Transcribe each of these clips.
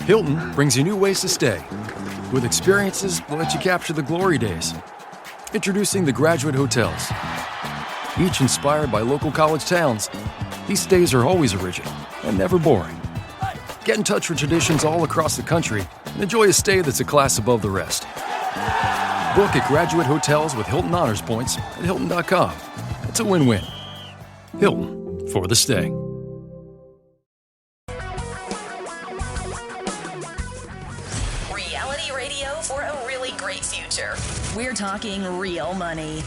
Hilton brings you new ways to stay. With experiences that let you capture the glory days. Introducing the Graduate Hotels. Each inspired by local college towns, these stays are always original and never boring. Get in touch with traditions all across the country and enjoy a stay that's a class above the rest. Book at Graduate Hotels with Hilton Honors Points at Hilton.com. It's a win-win. Hilton, for the stay. Reality radio for a really great future. We're talking real money.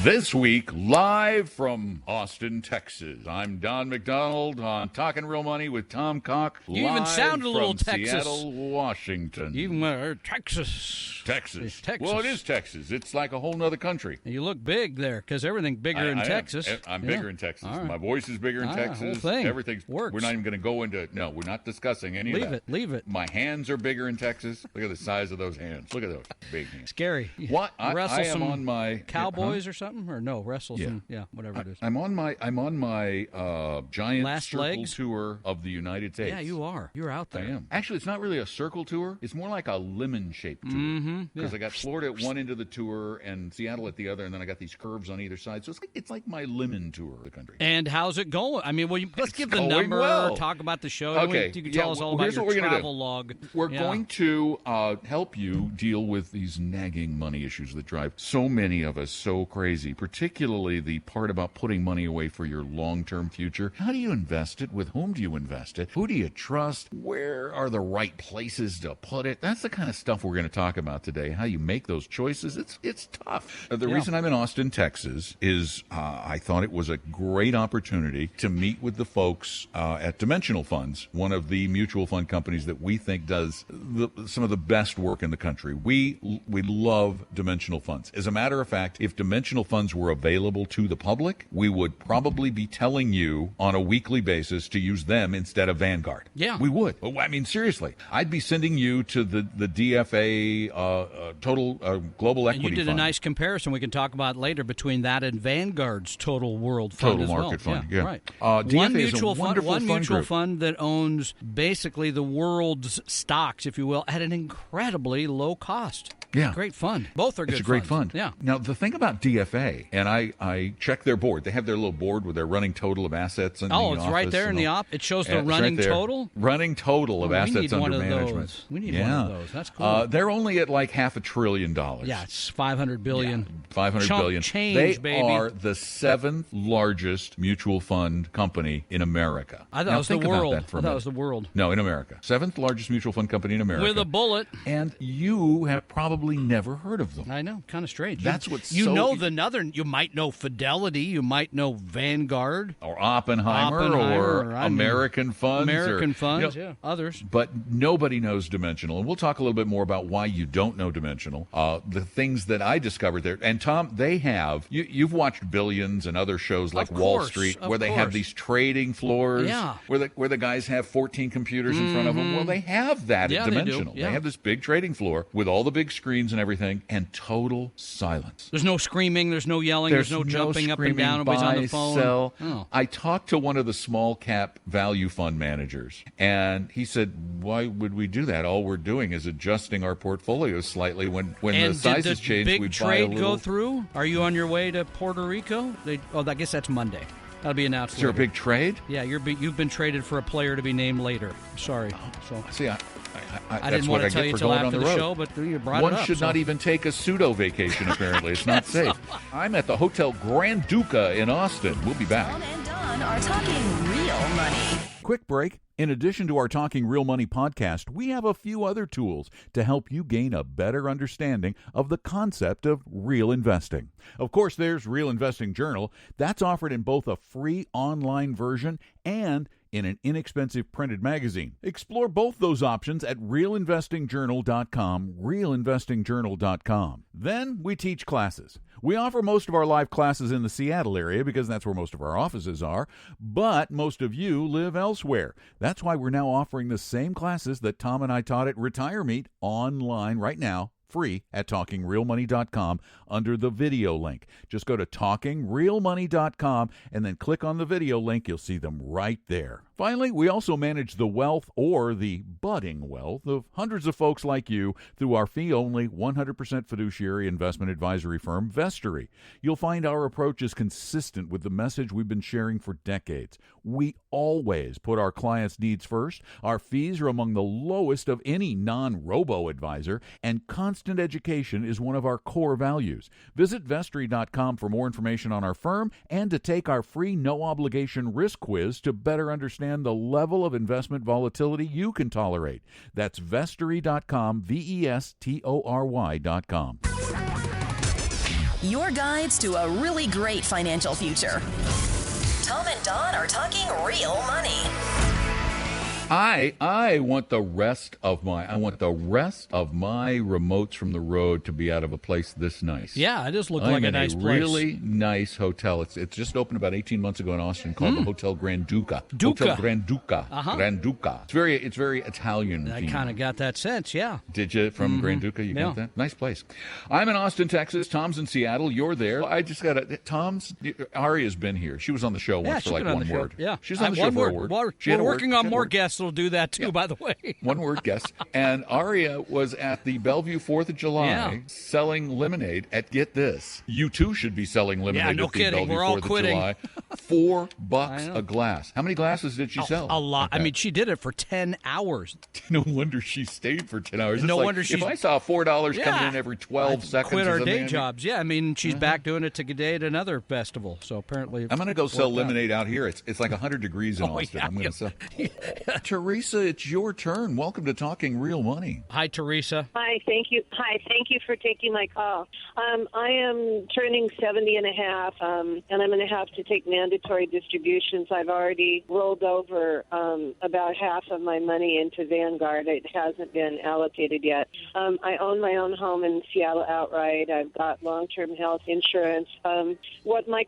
This week, live from Austin, Texas, I'm Don McDonald on Talking Real Money with Tom Cock. You even sound a little from Texas. Seattle, Washington. You even went Texas. Texas. Texas. Well, it is Texas. It's like a whole nother country. You look big there because everything's bigger in Texas. I'm Yeah. bigger in Texas. All right. My voice is bigger in Texas. Whole thing Everything's works. We're not even going to go into. No, we're not discussing any of that. Leave it. My hands are bigger in Texas. Look at the size of those hands. Look at those big hands. Scary. What? Wrestle I am some on my Cowboys or something, or no? Wrestle Yeah. some, whatever it is. I'm on my giant Last circle legs? tour of the United States. Yeah, you are. You're out I there. am. Actually, it's not really a circle tour. It's more like a lemon-shaped tour. Mm-hmm. Because I got Florida at one end of the tour and Seattle at the other, and then I got these curves on either side. So it's like my lemon tour of the country. And how's it going? I mean, let's give the going number. well. Talk about the show. Okay. You can tell us all about here's your what we're gonna travel do. log. We're Yeah. going to help you deal with these nagging money issues that drive so many of us so crazy, particularly the part about putting money away for your long-term future. How do you invest it? With whom do you invest it? Who do you trust? Where are the right places to put it? That's the kind of stuff we're going to talk about today. How you make those choices. It's tough. The reason I'm in Austin, Texas is I thought it was a great opportunity to meet with the folks at Dimensional Funds, one of the mutual fund companies that we think does some of the best work in the country. We love Dimensional Funds. As a matter of fact, if Dimensional Funds were available to the public, we would probably be telling you on a weekly basis to use them instead of Vanguard. Yeah. We would. I mean, seriously. I'd be sending you to the DFA Total Global Equity And you did Fund. a nice comparison we can talk about later between that and Vanguard's Total World Fund Total as Market well. Fund, yeah. Right. DFA one is a mutual wonderful one fund mutual group. fund that owns basically the world's stocks, if you will, at an incredibly low cost. Yeah. Great fund. Both are good It's a great funds. fund. Yeah. Now, the thing about DFA, and I check their board. They have their little board with their running total of assets. In Oh, the it's right office there in and the all. op. It shows Yeah, the it's running right there. total. Running total of Oh, we assets need one under of management. those. We need one of those. That's cool. They're only at like $500 billion. Yeah, it's $500 billion. $500 Chump billion. change, they baby. are the seventh largest mutual fund company in America. I thought Now, it was the think about world. that for a I thought it minute. was the world. No, in America. Seventh largest mutual fund company in America. With a bullet. And you have probably never heard of them. I know, kind of strange. That's what's you so- know the Northern. You might know Fidelity. You might know Vanguard, Or Oppenheimer or I mean, American Funds. American or, Funds. you know, Yeah, others. But nobody knows Dimensional. And we'll talk a little bit more about why you don't know Dimensional. The things that I discovered there. And Tom, they have, you've watched Billions and other shows like Of Wall course, Street of where they have course. these trading floors Yeah. where the guys have 14 computers in front of them. Well, they have that Yeah, at they do. Dimensional. Yeah. They have this big trading floor with all the big screens and everything and total silence. There's no screaming. There's no yelling. There's no jumping up and screaming, down. Nobody's on the buy, phone. Sell. Oh. I talked to one of the small cap value fund managers, and he said, "Why would we do that? All we're doing is adjusting our portfolio slightly. When And the sizes did the change, big we buy a trade little." go through? Are you on your way to Puerto Rico? I guess that's Monday. That'll be announced Is there a later. big trade? Yeah, you've been traded for a player to be named later. Sorry. So See, I I that's didn't what want I to tell get you for until going after on the road. show, but you brought One it up. should so. not even take a pseudo vacation. Apparently, it's not safe. I'm at the Hotel Grand Duca in Austin. We'll be back. Tom and Don are talking real money. Quick break. In addition to our Talking Real Money podcast, we have a few other tools to help you gain a better understanding of the concept of real investing. Of course, there's Real Investing Journal. That's offered in both a free online version and in an inexpensive printed magazine. Explore both those options at realinvestingjournal.com, realinvestingjournal.com. Then we teach classes. We offer most of our live classes in the Seattle area because that's where most of our offices are, but most of you live elsewhere. That's why we're now offering the same classes that Tom and I taught at Retire Meet online right now free at talkingrealmoney.com under the video link. Just go to talkingrealmoney.com and then click on the video link. You'll see them right there. Finally, we also manage the wealth or the budding wealth of hundreds of folks like you through our fee-only 100% fiduciary investment advisory firm, Vestory. You'll find our approach is consistent with the message we've been sharing for decades. We always put our clients' needs first. Our fees are among the lowest of any non-robo advisor, and constant education is one of our core values. Visit Vestory.com for more information on our firm and to take our free no-obligation risk quiz to better understand the level of investment volatility you can tolerate. That's Vestory.com, Vestory.com. Your guides to a really great financial future. Tom and Don are talking real money. I want the rest of my remotes from the road to be out of a place this nice. Yeah, it does look I'm like a in nice a place. really nice hotel. It's just opened about 18 months ago in Austin called the Hotel Grand Duca. Duca. Hotel Grand Duca. Grand Duca. It's very Italian. I themed. kind of got that sense, yeah. Did you from Grand Duca? You got that? Nice place. I'm in Austin, Texas. Tom's in Seattle. You're there. I just got Aria's been here. She was on the show once she's for like been on one the show. word. Yeah. She's on the show for a word. We're working on more guests that'll do that too, by the way. One word guest. And Aria was at the Bellevue 4th of July selling lemonade at, get this, you too should be selling lemonade no at the kidding. Bellevue We're all 4th quitting. of July. $4 a glass. How many glasses did she sell? A lot. Okay. I mean, she did it for 10 hours. No wonder she stayed for 10 hours. No It's like, wonder she's... If I saw $4 coming in every 12 seconds. Quit our or day something, jobs. Yeah, I mean, she's back doing it today at another festival. So apparently... I'm going to go sell lemonade out here. It's like 100 degrees in Austin. Yeah, I'm going to sell. Teresa, it's your turn. Welcome to Talking Real Money. Hi, Teresa. Hi, thank you. Hi, thank you for taking my call. I am turning 70 and a half, and I'm going to have to take mandatory distributions. I've already rolled over about half of my money into Vanguard. It hasn't been allocated yet. I own my own home in Seattle outright. I've got long-term health insurance. One of my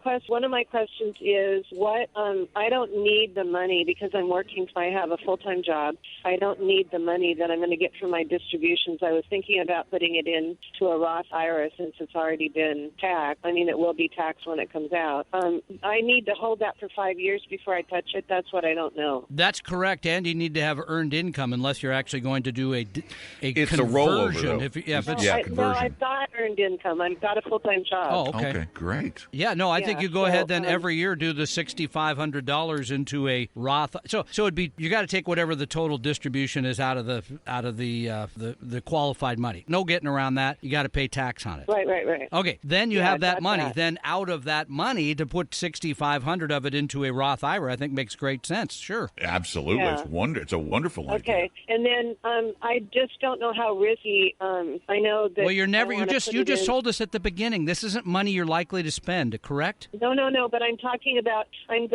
questions is I don't need the money because I'm working. I have a full-time job. I don't need the money that I'm going to get from my distributions. I was thinking about putting it into a Roth IRA since it's already been taxed. I mean, it will be taxed when it comes out. I need to hold that for 5 years before I touch it. That's what I don't know. That's correct, and you need to have earned income unless you're actually going to do a It's conversion. a rollover, though. Conversion. No, I've got earned income. I've got a full-time job. Oh, okay. Great. Yeah, no, I think you go so, ahead then every year do the $6,500 into a Roth. So it'd be you got to take whatever the total distribution is out of the qualified money. No getting around that. You got to pay tax on it. Right. Okay, then you Yeah, have that got money. that. Then out of that money to put $6,500 of it into a Roth IRA, I think makes great sense. Sure. Absolutely. Yeah. It's a wonderful idea. Okay, and then I just don't know how risky. I know that. Well, you're never. I You wanna just put it in- told us at the beginning. This isn't money you're likely to spend. Correct? No. But I'm talking about. I'm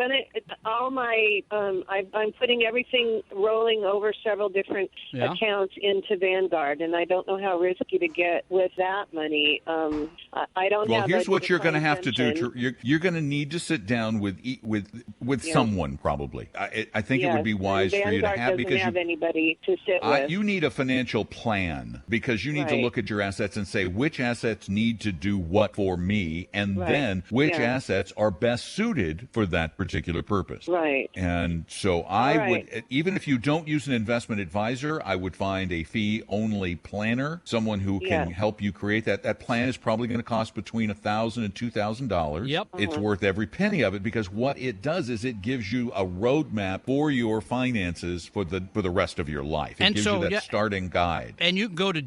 putting everything rolling over several different accounts into Vanguard, and I don't know how risky to get with that money. I don't. Well, have here's a what you're going to have to pension. do. You're going to need to sit down with someone probably. I think it would be wise for you to Vanguard have doesn't have anybody to sit with. you need a financial plan because you need to Right. look at your assets and say which assets need to do what for me, and Right. then which Yeah. assets are best suited for that particular purpose. Right. And so I Right. would, even if you don't use an investment advisor, I would find a fee-only planner, someone who can help you create that. That plan is probably going to cost between $1,000 and $2,000. Yep. It's worth every penny of it because what it does is it gives you a roadmap for your finances for the rest of your life. It gives you that starting guide. And you can go to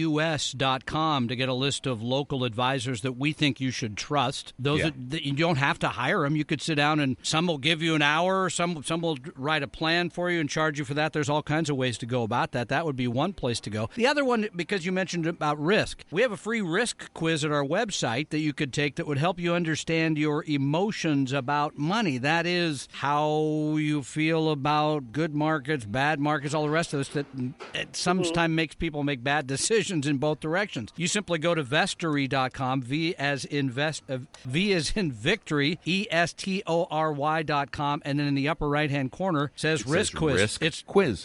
dfaus.com to get a list of local advisors that we think you should trust. Those that you don't have to hire them. You could sit down and some will give you an hour, some will write a plan for you and charge you for that. There's all kinds of ways to go about that. That would be one place to go. The other one, because you mentioned about risk, we have a free risk quiz at our website that you could take that would help you understand your emotions about money. That is how you feel about good markets, bad markets, all the rest of this that sometimes makes people make bad decisions in both directions. You simply go to Vestory.com, V as in victory, ESTORY.com, and then in the upper right-hand corner says Risk Quiz.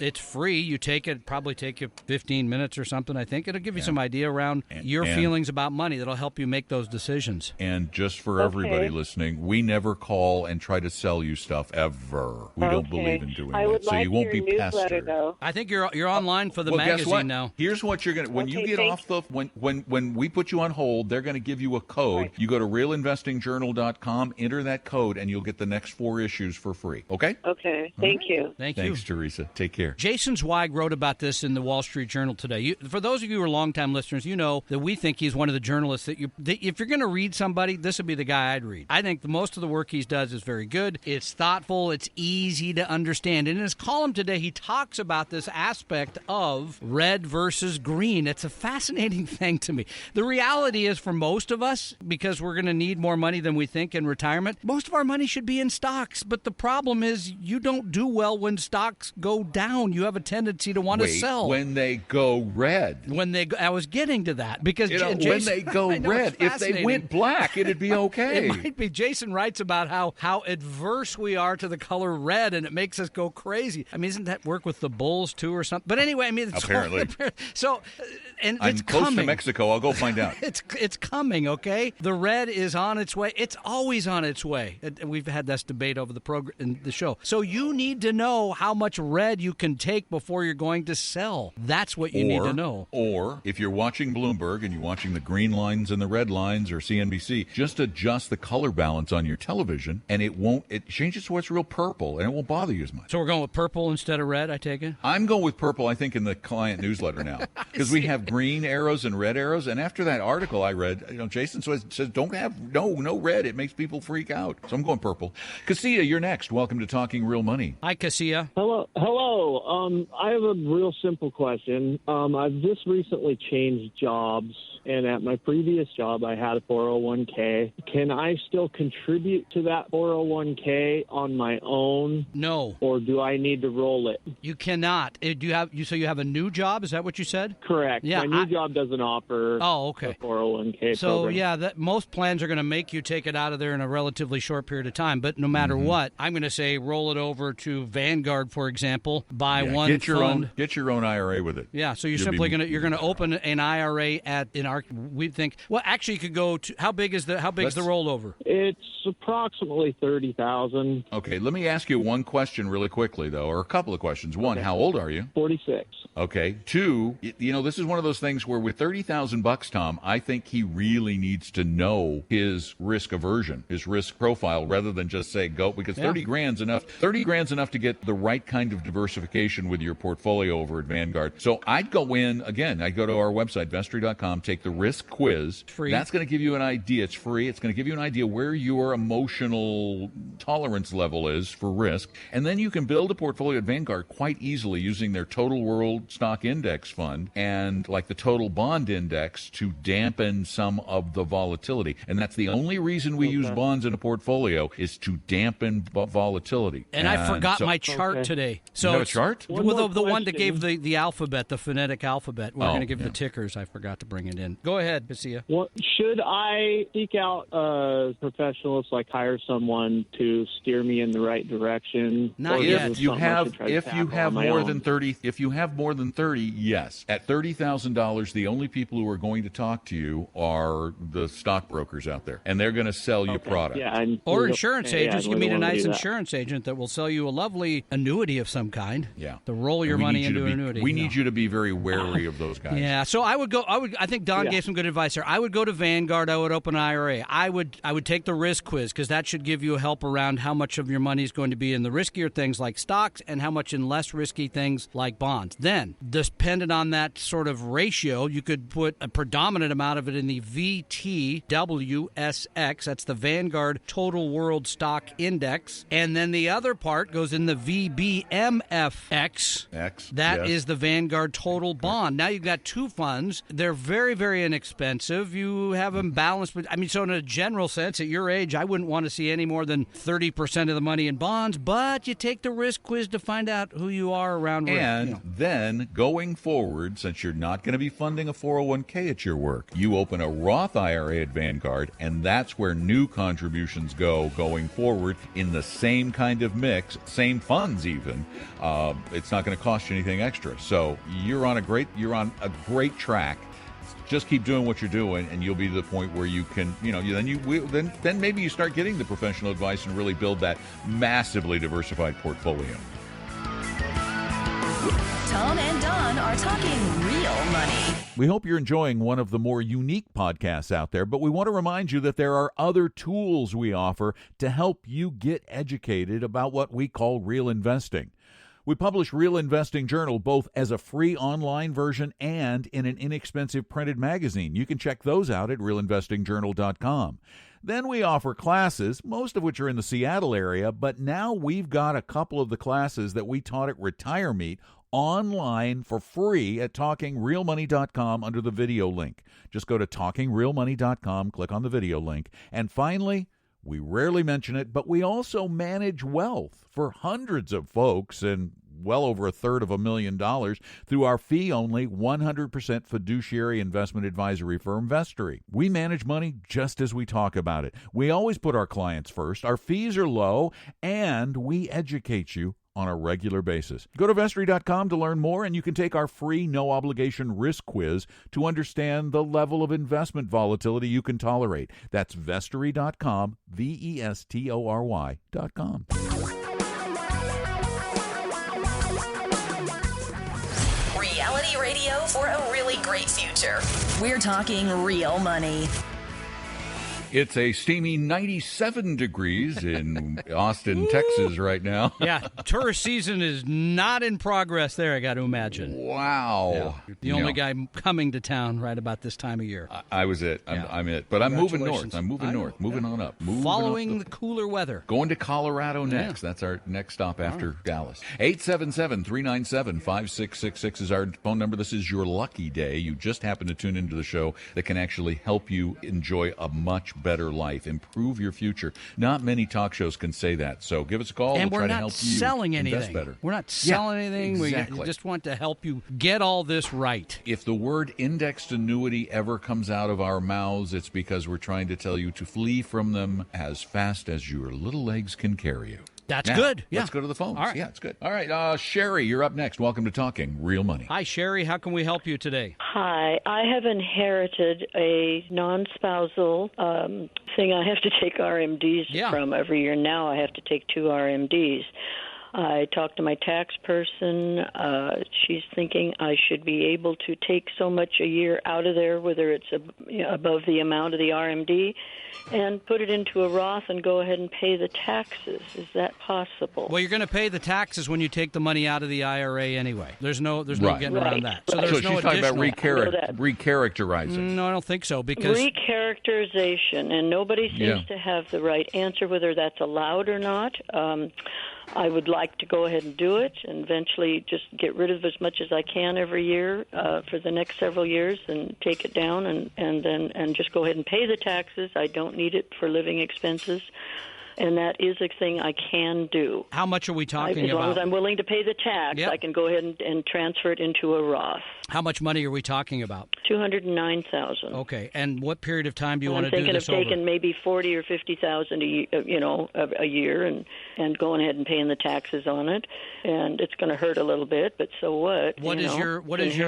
It's free. You take it, probably take you 15 minutes or something, I think. It'll give you some idea around your feelings about money that'll help you make those decisions. And just for everybody listening, we never call and try to sell you stuff ever. We don't believe in doing that. So you won't be pestered. Though. I think you're online for the magazine now. Here's what you're gonna when you get off the when we put you on hold, they're gonna give you a code. Right. You go to realinvestingjournal.com, enter that code, and you'll get the next 4 issues for free. Okay? Okay. Thank you. Thanks, Teresa. Take care. Jason Zweig wrote about this in the Wall Street Journal today. For those of you who are longtime listeners, you know that we think he's one of the journalists that if you're going to read somebody, this would be the guy I'd read. I think most of the work he does is very good. It's thoughtful. It's easy to understand. And in his column today, he talks about this aspect of red versus green. It's a fascinating thing to me. The reality is for most of us, because we're going to need more money than we think in retirement, most of our money should be in stocks. But the problem is you don't do well when stocks go down. You have a tendency to want to sell. When they go red. I was getting to that because Jason, when they go red, if they went black, it'd be okay. It might be. Jason writes about how adverse we are to the color red, and it makes us go crazy. I mean, isn't that work with the bulls too, or something? But anyway, I mean, it's apparently. So, and I'm it's close coming. to Mexico. I'll go find out. It's coming. Okay, the red is on its way. It's always on its way. And we've had this debate over the program in the show. So you need to know how much red you can take before you're going to sell. That's what you need to know. Or if you're watching Bloomberg and you're watching the green lines and the red lines or CNBC, just adjust the color balance on your television, and it changes to what's real purple, and it won't bother you as much. So we're going with purple instead of red, I take it? I'm going with purple, I think, in the client newsletter now, because we have green arrows and red arrows. And after that article I read, Jason says don't have no red. It makes people freak out. So I'm going purple. Cassia, you're next. Welcome to Talking Real Money. Hi, Cassia. Hello. I have a real simple question. I've just recently changed jobs, and at my previous job, I had a 401k. Can I still contribute to that 401k on my own? No. Or do I need to roll it? You cannot. So you have a new job? Is that what you said? Correct. Yeah, my new job doesn't offer a 401k So, program. most plans are going to make you take it out of there in a relatively short period of time. But no matter what, I'm going to say roll it over to Vanguard, for example, buy one fund. Get your own IRA with it. Yeah, so you're going to open an IRA actually you could go to how big is the rollover? It's approximately 30,000. Okay, let me ask you one question really quickly though, or a couple of questions. One, how old are you? 46. Okay. Two, this is one of those things where with $30,000, Tom, I think he really needs to know his risk aversion, his risk profile, rather than just say go, because 30 grand's enough. 30 grand's enough to get the right kind of diversification with your portfolio over at Vanguard. So I'd go in, again, I'd go to our website, Vestory.com, take the risk quiz. Free. That's going to give you an idea. It's free. It's going to give you an idea where your emotional tolerance level is for risk. And then you can build a portfolio at Vanguard quite easily using their Total World Stock Index Fund and like the Total Bond Index to dampen some of the volatility. And that's the only reason we use bonds in a portfolio is to dampen volatility. And I forgot my chart today. So you have a chart? The one that gave the alphabet, the phonetic alphabet. We're going to give the tickers. I forgot to bring it in. Go ahead, Cassia. Should I seek out professionals, like hire someone to steer me in the right direction? Not yet. If you have more than 30, yes. At $30,000, the only people who are going to talk to you are the stockbrokers out there, and they're going to sell you product. Yeah, or insurance agents. You meet a nice insurance agent that will sell you a lovely annuity of some kind. Yeah. To roll your money into an annuity. We need you to be very wary of those guys. Yeah. So I think Don gave some good advice here. I would go to Vanguard. I would open an IRA. I would take the risk quiz because that should give you help around how much of your money is going to be in the riskier things like stocks and how much in less risky things like bonds. Then, dependent on that sort of ratio, you could put a predominant amount of it in the VTWSX. That's the Vanguard Total World Stock Index. And then the other part goes in the VBMF X. X. That yes. is the Vanguard Total Bond. Now you've got two funds. They're very, very inexpensive. You have them balanced. But, I mean, so in a general sense, at your age, I wouldn't want to see any more than 30% of the money in bonds, but you take the risk quiz to find out who you are around. And then, going forward, since you're not going to be funding a 401k at your work, you open a Roth IRA at Vanguard, and that's where new contributions go going forward in the same kind of mix, same funds even. It's not going to cost you anything extra. So you're on a great track. Just keep doing what you're doing, and you'll be to the point where you can, then maybe you start getting the professional advice and really build that massively diversified portfolio. Tom and Don are talking real money. We hope you're enjoying one of the more unique podcasts out there, but we want to remind you that there are other tools we offer to help you get educated about what we call real investing. We publish Real Investing Journal both as a free online version and in an inexpensive printed magazine. You can check those out at realinvestingjournal.com. Then we offer classes, most of which are in the Seattle area, but now we've got a couple of the classes that we taught at Retire Meet online for free at talkingrealmoney.com under the video link. Just go to talkingrealmoney.com, click on the video link. And finally, we rarely mention it, but we also manage wealth for hundreds of folks and well over $250,000 through our fee-only 100% fiduciary investment advisory firm, Vestory. We manage money just as we talk about it. We always put our clients first. Our fees are low, and we educate you on a regular basis. Go to Vestory.com to learn more, and you can take our free no-obligation risk quiz to understand the level of investment volatility you can tolerate. That's Vestory.com, Vestory.com. Reality radio for a really great future. We're talking real money. It's a steamy 97 degrees in Austin, Texas right now. Yeah, tourist season is not in progress there, I got to imagine. Wow. Yeah. The only guy coming to town right about this time of year. I was it. I'm it. But I'm moving north. Moving on up. Following the cooler weather. Going to Colorado next. That's our next stop after Dallas. 877-397-5666 is our phone number. This is your lucky day. You just happen to tune into the show that can actually help you enjoy a much better life, improve your future. Not many talk shows can say that. So give us a call. And we'll we're try not to help you selling anything. invest better. We're not selling anything. Exactly. We just want to help you get all this right. If the word indexed annuity ever comes out of our mouths, it's because we're trying to tell you to flee from them as fast as your little legs can carry you. That's now, good. Yeah. Let's go to the phones. All right. Yeah, it's good. All right, Sherry, you're up next. Welcome to Talking Real Money. Hi, Sherry. How can we help you today? Hi. I have inherited a non-spousal thing I have to take RMDs from every year. Now I have to take 2 RMDs. I talked to my tax person. She's thinking I should be able to take so much a year out of there, whether it's above the amount of the RMD, and put it into a Roth and go ahead and pay the taxes. Is that possible? Well, you're going to pay the taxes when you take the money out of the IRA anyway. There's no getting around that. So there's she's talking about recharacterizing. No, I don't think so. Because recharacterization, and nobody seems to have the right answer whether that's allowed or not. I would like to go ahead and do it and eventually just get rid of as much as I can every year for the next several years and take it down and just go ahead and pay the taxes. I don't need it for living expenses. And that is a thing I can do. How much are we talking about? As long as I'm willing to pay the tax, I can go ahead and transfer it into a Roth. How much money are we talking about? $209,000. Okay, and what period of time do you want to do this over? I'm thinking of taking maybe $40,000 or $50,000 a year, and going ahead and paying the taxes on it. And it's going to hurt a little bit, but so what? What is your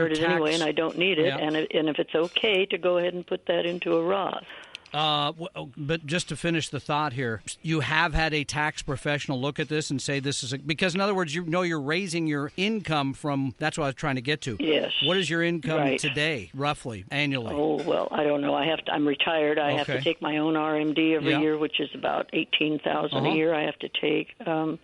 tax? Anyway, and I don't need it. And if it's okay to go ahead and put that into a Roth. But just to finish the thought here, you have had a tax professional look at this and say this is because in other words, you're raising your income from. That's what I was trying to get to. Yes. What is your income today, roughly, annually? Oh well, I don't know. I'm retired. I have to take my own RMD every year, which is about $18,000 a year. I have to take, and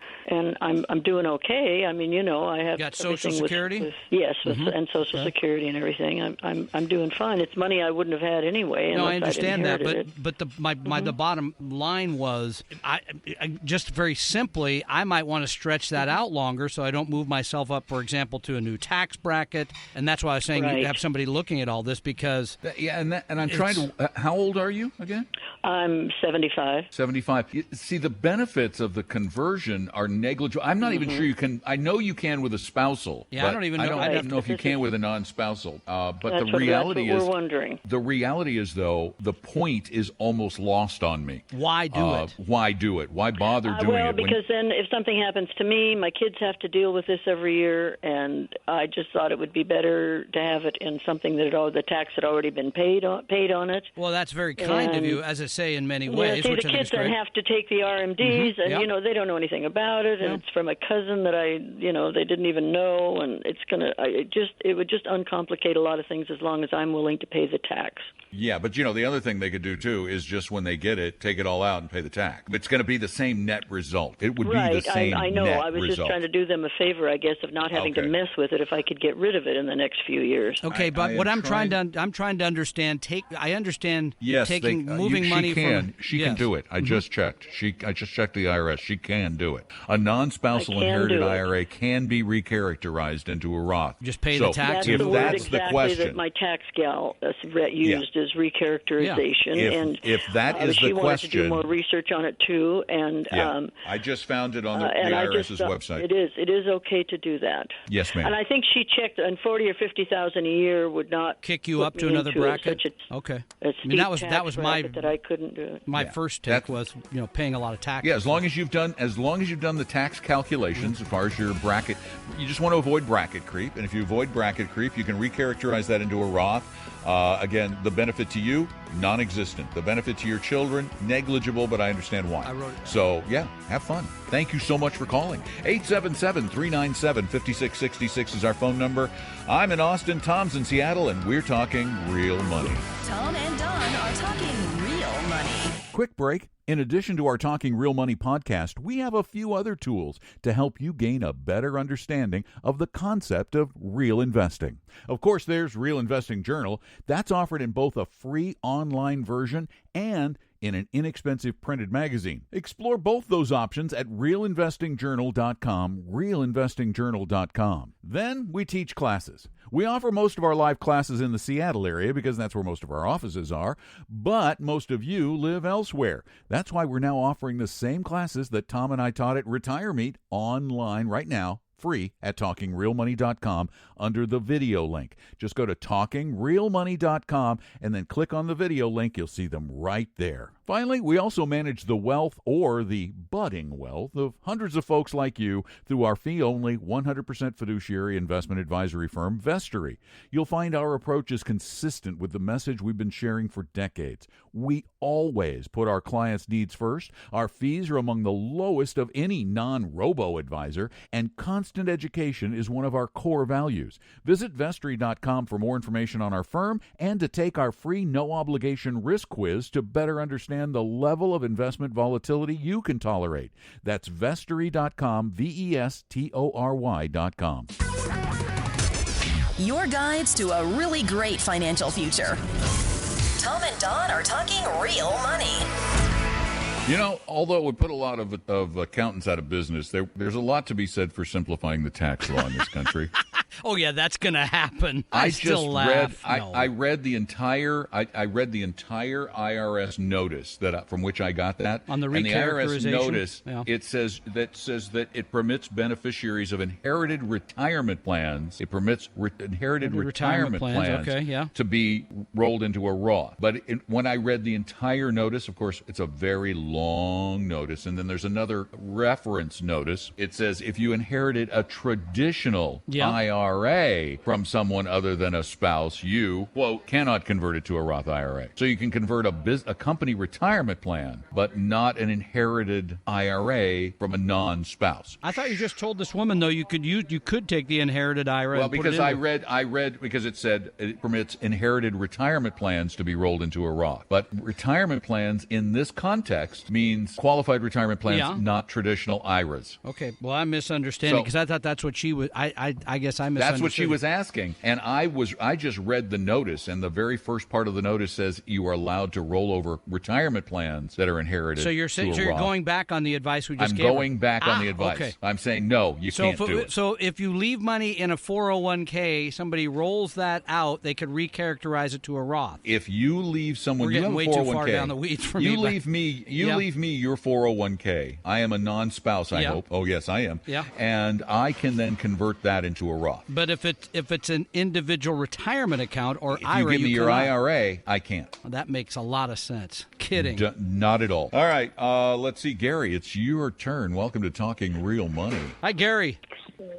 I'm doing okay. I mean, I have got Social Security. And Social Security and everything. I'm doing fine. It's money I wouldn't have had anyway. No, I understand that, but it. The bottom line was, I just very simply, I might want to stretch that out longer so I don't move myself up, for example, to a new tax bracket. And that's why I was saying you have somebody looking at all this because... and I'm trying to... How old are you again? I'm 75. 75. See, the benefits of the conversion are negligible. I'm not even sure you can... I know you can with a spousal. Yeah, I don't even know. I don't know if you can with a non-spousal. But that's the reality that's is... what we're wondering. The reality is, though, the point is almost lost on me. Why do it? Why do it? Why bother doing it? Well, because then if something happens to me, my kids have to deal with this every year, and I just thought it would be better to have it in something that the tax had already been paid on it. Well, that's very kind of you, as I say, in many ways. See, the kids then have to take the RMDs, and they don't know anything about it, and it's from a cousin that they didn't even know, and it would just uncomplicate a lot of things as long as I'm willing to pay the tax. Yeah, but the other thing they could do too is just when they get it, take it all out and pay the tax. It's going to be the same net result. It would be the same I know. net I was result. just trying to do them a favor, I guess, of not having to mess with it if I could get rid of it in the next few years. Okay, but what I'm trying to understand. I understand. Yes, moving money from. She can do it. I just checked. I just checked the IRS. She can do it. A non-spousal inherited IRA can be recharacterized into a Roth. Just pay the tax. That's the word the question that my tax gal used is recharacterization. Yeah. If that is the she question, wanted to do more research on it too, and I just found it on the IRS's website. It is okay to do that. Yes, ma'am. And I think she checked, and $40,000 or $50,000 a year would not kick you up to another bracket. Okay, that was my that I couldn't do it. My first take was paying a lot of taxes. Yeah, as long as you've done the tax calculations as far as your bracket, you just want to avoid bracket creep, and if you avoid bracket creep, you can recharacterize that into a Roth. Again, the benefit to you, non-existent. The benefit to your children, negligible, but I understand why. I wrote it down. So, have fun. Thank you so much for calling. 877-397-5666 is our phone number. I'm in Austin, Tom's in Seattle, and we're talking real money. Tom and Don are talking real money. Quick break. In addition to our Talking Real Money podcast, we have a few other tools to help you gain a better understanding of the concept of real investing. Of course, there's Real Investing Journal. That's offered in both a free online version and in an inexpensive printed magazine. Explore both those options at realinvestingjournal.com, realinvestingjournal.com. Then we teach classes. We offer most of our live classes in the Seattle area because that's where most of our offices are, but most of you live elsewhere. That's why we're now offering the same classes that Tom and I taught at Retire Meet online right now, free at TalkingRealMoney.com under the video link. Just go to TalkingRealMoney.com and then click on the video link. You'll see them right there. Finally, we also manage the wealth or the budding wealth of hundreds of folks like you through our fee-only 100% fiduciary investment advisory firm, Vestory. You'll find our approach is consistent with the message we've been sharing for decades. We always put our clients' needs first. Our fees are among the lowest of any non-robo advisor, and constant education is one of our core values. Visit Vestory.com for more information on our firm and to take our free no-obligation risk quiz to better understand the level of investment volatility you can tolerate. That's Vestory.com, Vestory.com. Your guides to a really great financial future. Tom and Don are talking real money. Although it would put a lot of accountants out of business, there's a lot to be said for simplifying the tax law in this country. Oh yeah, that's going to happen. I still laugh. I read the entire IRS notice from which I got that. On the recharacterization. And the IRS notice, it says that it permits beneficiaries of inherited retirement plans. It permits inherited retirement plans to be rolled into a Roth. But when I read the entire notice, of course, it's a very long notice, and then there's another reference notice. It says if you inherited a traditional IRA from someone other than a spouse, you, quote, cannot convert it to a Roth IRA. So you can convert a company retirement plan, but not an inherited IRA from a non-spouse. I thought you just told this woman, though, you could take the inherited IRA. Well, because I read because it said it permits inherited retirement plans to be rolled into a Roth. But retirement plans in this context means qualified retirement plans, not traditional IRAs. Okay, well, I'm misunderstanding because I thought that's what she was. I guess I misunderstood. That's what she was asking. And I just read the notice, and the very first part of the notice says you are allowed to roll over retirement plans that are inherited. So you're saying you're going back on the advice we just gave? I'm going back on the advice. Okay. I'm saying no, you can't do it. So if you leave money in a 401k, somebody rolls that out, they could recharacterize it to a Roth. If you leave someone, we're you getting have a way 401k, too far down the weeds for me. Leave me your 401k. I am a non-spouse, I hope. Oh yes, I am. Yeah. And I can then convert that into a Roth. But if it's an individual retirement account or if IRA, you give me your IRA, I can't. That makes a lot of sense. Kidding. Not at all. All right, let's see, Gary, it's your turn. Welcome to Talking Real Money. Hi, Gary.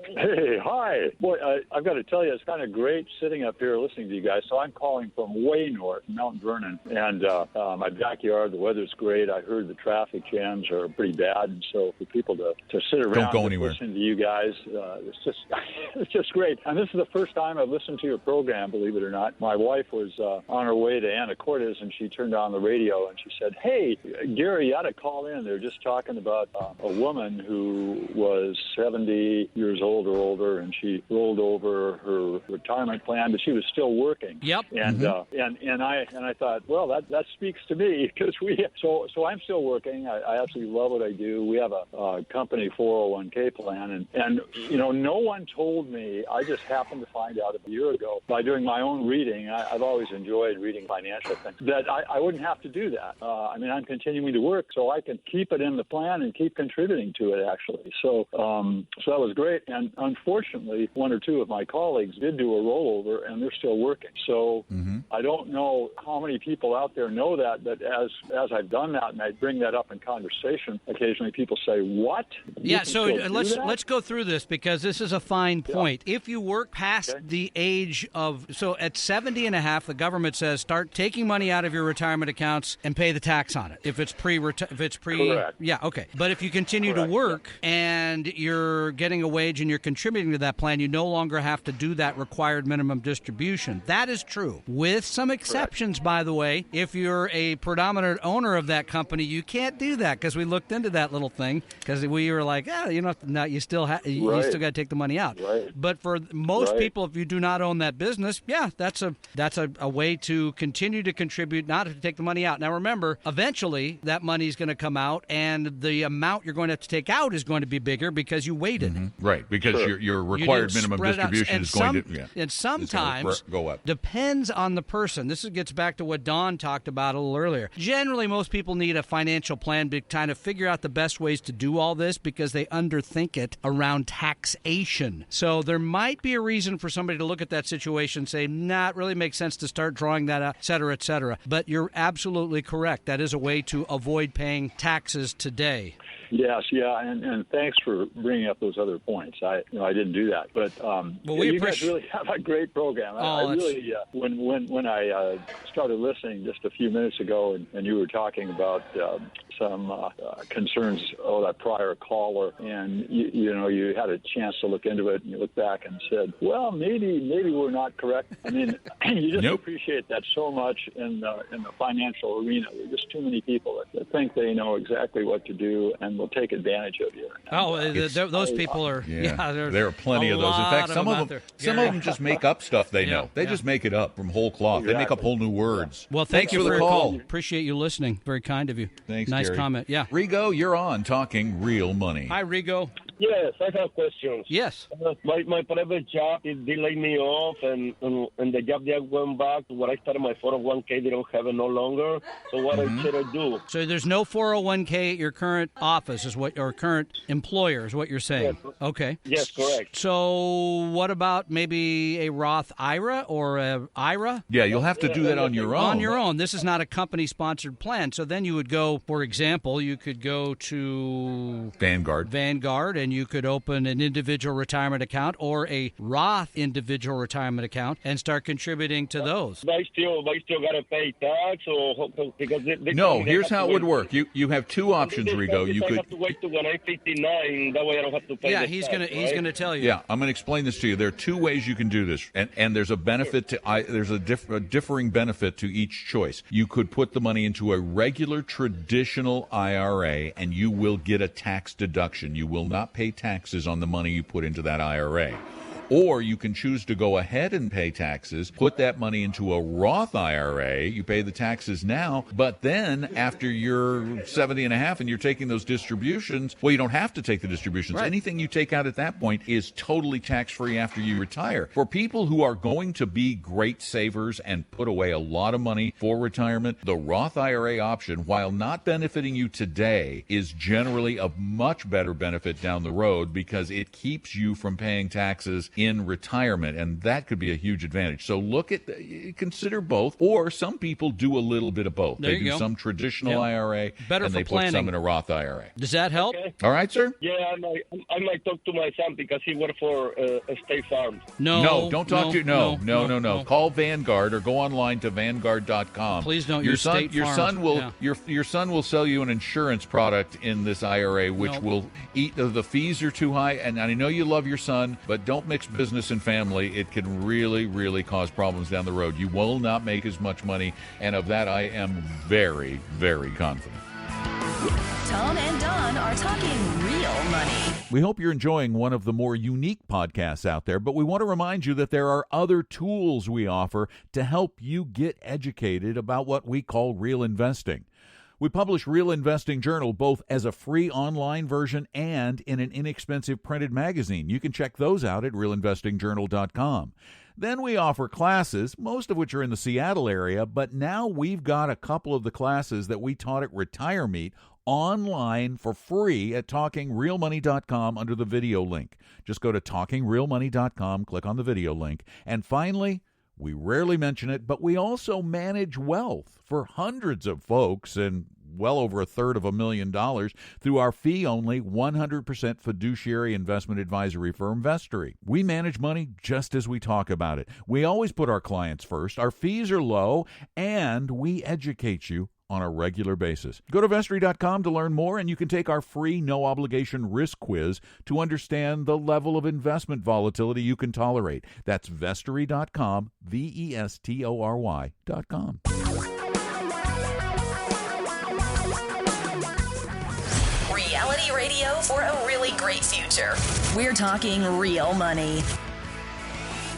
Hey, hi. Boy, I've got to tell you, it's kind of great sitting up here listening to you guys. So I'm calling from way north, Mount Vernon, and my backyard, the weather's great. I heard the traffic jams are pretty bad, and so for people to sit around and listen to you guys, it's just great. And this is the first time I've listened to your program, believe it or not. My wife was on her way to Anacortes, and she turned on the radio, and she said, "Hey, Gary, you ought to call in. They're just talking about a woman who was 70 years old or older, and she rolled over her retirement plan, but she was still working." Yep. And and I thought, well, that speaks to me, because so I'm still working. I absolutely love what I do. We have a company 401k plan, and no one told me. I just happened to find out a year ago by doing my own reading. I've always enjoyed reading financial things, that I wouldn't have to do that. I'm continuing to work, so I can keep it in the plan and keep contributing to it, actually. So that was great. And unfortunately, one or two of my colleagues did do a rollover, and they're still working. So I don't know how many people out there know that, but as I've done that and I bring that up in conversation, occasionally people say, "What?" Yeah, so let's go through this, because this is a fine point. Yeah. If you work past the age of, so at 70 and a half, the government says start taking money out of your retirement accounts and pay the tax on it. If it's pre, Correct. Yeah, okay. But if you continue to work and you're getting a wage and you're contributing to that plan, you no longer have to do that required minimum distribution. That is true. With some exceptions, by the way. If you're a predominant owner of that company, you can't do that, because we looked into that little thing, because we were like, you still got to take the money out. Right. But for most people, if you do not own that business, that's a way to continue to contribute, not to take the money out. Now remember, eventually that money is going to come out, and the amount you're going to have to take out is going to be bigger because you waited. Right, because your required minimum distribution is going to and sometimes go up. Depends on the person. This gets back to what Don talked about a little earlier. Generally, most people need a financial plan to kind of figure out the best ways to do all this, because they underthink it around taxation. So there might be a reason for somebody to look at that situation and say, it really makes sense to start drawing that out, et cetera, et cetera. But you're absolutely correct. That is a way to avoid paying taxes today. Yes, and thanks for bringing up those other points. I didn't do that, but you guys really have a great program. I really when I started listening just a few minutes ago, and you were talking about some concerns of that prior caller, and you had a chance to look into it, and you looked back and said, well, maybe we're not correct. I mean, you just appreciate that so much in the financial arena. There's just too many people that think they know exactly what to do and will take advantage of you. Those people are. There are plenty of those. In fact, some of them just make up stuff they know. They just make it up from whole cloth. Exactly. They make up whole new words. Well, thank you for your call. Appreciate you listening. Very kind of you. Thanks, nice Gary. comment. Yeah. Rigo, you're on Talking Real Money. Hi, Rigo. Yes, I have questions. Yes. My private job, they laid me off, and the job that went back when I started my 401k, they don't have it no longer. So what should I do? So there's no 401k at your current office, or current employer, is what you're saying? Yes. Okay. Yes, correct. So what about maybe a Roth IRA or a IRA? Yeah, you'll have to do that on your own. On your own. This is not a company-sponsored plan. So then you would go, for example, you could go to Vanguard, and you could open an individual retirement account or a Roth individual retirement account and start contributing to those. But I still got to pay tax, because no. Here's how it would work. You have two options, Rigo. You could have to wait till when I'm 59. That way I don't have to pay. Yeah, he's gonna tell you. Yeah, I'm gonna explain this to you. There are two ways you can do this, and there's a benefit to there's a differing benefit to each choice. You could put the money into a regular traditional IRA, and you will get a tax deduction. You will not pay taxes on the money you put into that IRA. Or you can choose to go ahead and pay taxes, put that money into a Roth IRA. You pay the taxes now, but then after you're 70 and a half and you're taking those distributions, well, you don't have to take the distributions. Right. Anything you take out at that point is totally tax-free after you retire. For people who are going to be great savers and put away a lot of money for retirement, the Roth IRA option, while not benefiting you today, is generally a much better benefit down the road because it keeps you from paying taxes in retirement, and that could be a huge advantage. So consider both, or some people do a little bit of both. There they you do go. some traditional IRA, Better and for they planning. put some in a Roth IRA. Does that help? Okay. All right, sir? Yeah, I might talk to my son because he works for State Farm. No, don't talk to no. Call Vanguard or go online to Vanguard.com. Please don't your use son, State your Farm. son will Yeah. your son will sell you an insurance product in this IRA, which will eat the fees are too high. And I know you love your son, but don't mix business and family. It can really, really cause problems down the road. You will not make as much money, and of that I am very, very confident. Tom and Don are talking real money. We hope you're enjoying one of the more unique podcasts out there, but we want to remind you that there are other tools we offer to help you get educated about what we call real investing. We publish Real Investing Journal both as a free online version and in an inexpensive printed magazine. You can check those out at realinvestingjournal.com. Then we offer classes, most of which are in the Seattle area, but now we've got a couple of the classes that we taught at Retire Meet online for free at talkingrealmoney.com under the video link. Just go to talkingrealmoney.com, click on the video link. And finally, we rarely mention it, but we also manage wealth for hundreds of folks and well over $250,000 through our fee-only 100% fiduciary investment advisory firm, Vestory. We manage money just as we talk about it. We always put our clients first. Our fees are low, and we educate you on a regular basis. Go to Vestory.com to learn more, and you can take our free no-obligation risk quiz to understand the level of investment volatility you can tolerate. That's Vestory.com, Vestory.com. Reality radio for a really great future. We're talking real money.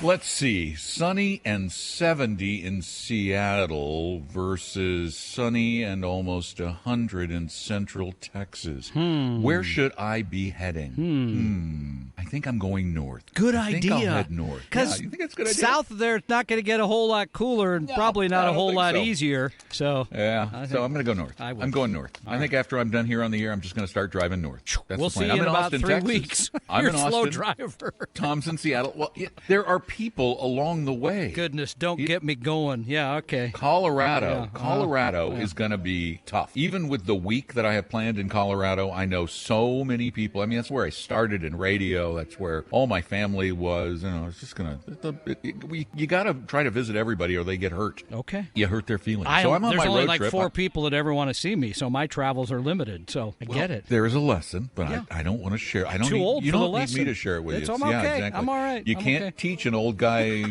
Let's see. Sunny and 70 in Seattle versus sunny and almost 100 in Central Texas. Where should I be heading? I think I'm going north. Good I think idea. I'll head north. Because you think that's a good idea? south of there, it's not going to get a whole lot cooler and probably not a whole lot easier. So yeah, so I'm going to go north. I'm going north. I think after I'm done here on the air, I'm just going to start driving north. That's we'll the plan. see you in about Austin, 3 Texas. weeks. I'm You're in a slow Austin. driver. Tom's in Seattle. Well, there are people along the way. Goodness, don't get me going. Yeah, okay. Colorado is going to be tough. Even with the week that I have planned in Colorado, I know so many people. I mean, that's where I started in radio. That's where all my family was. You know, it's just going to. You got to try to visit everybody, or they get hurt. Okay. You hurt their feelings. So I'm on there's my only road like trip. 4 people that ever want to see me, so my travels are limited. So I get it. There is a lesson, but I don't want to share. I don't. Too old you for the don't need lesson. me to share it with It's you. I'm okay. Yeah, exactly. I'm all right. You I'm can't okay. teach an old guy.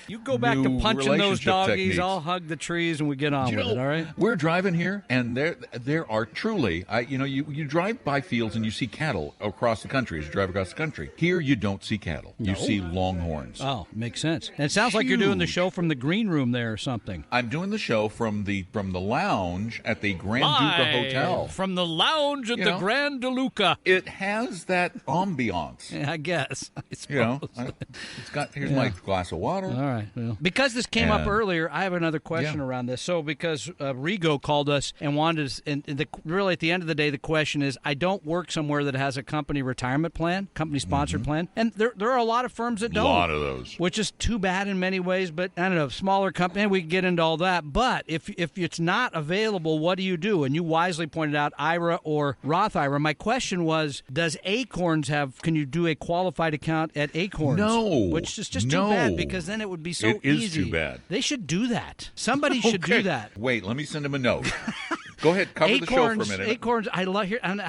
You go back to new punching those relationship doggies. techniques. I'll hug the trees and we get on You with know, it. All right. We're driving here, and there are truly, you drive by fields and you see cattle across the country as you drive across the country. Here, you don't see cattle. You see longhorns. Oh, makes sense. And it sounds like you're doing the show from the green room there or something. I'm doing the show from the lounge at the Grand Duca Hotel. From the lounge at the Grand Deluca. It has that ambiance. Yeah, I guess. I suppose. You know, it's got. Here's my glass of water. All right. Well, because this came up earlier, I have another question around this. So, because Rigo called us and wanted us, and really at the end of the day, the question is: I don't work somewhere that has a company retirement plan, company sponsored plan, and there are a lot of firms that don't. A lot of those, which is too bad in many ways. But I don't know, smaller company, and we can get into all that. But if it's not available, what do you do? And you wisely pointed out IRA or Roth IRA. My question was: does Acorns have? Can you do a qualified account at Acorns? No, which is just too bad because then it would be so easy. It easy. is too bad. They should do that. Somebody should do that. Wait, let me send him a note. Go ahead, cover the show for a minute. Acorns, I love here. And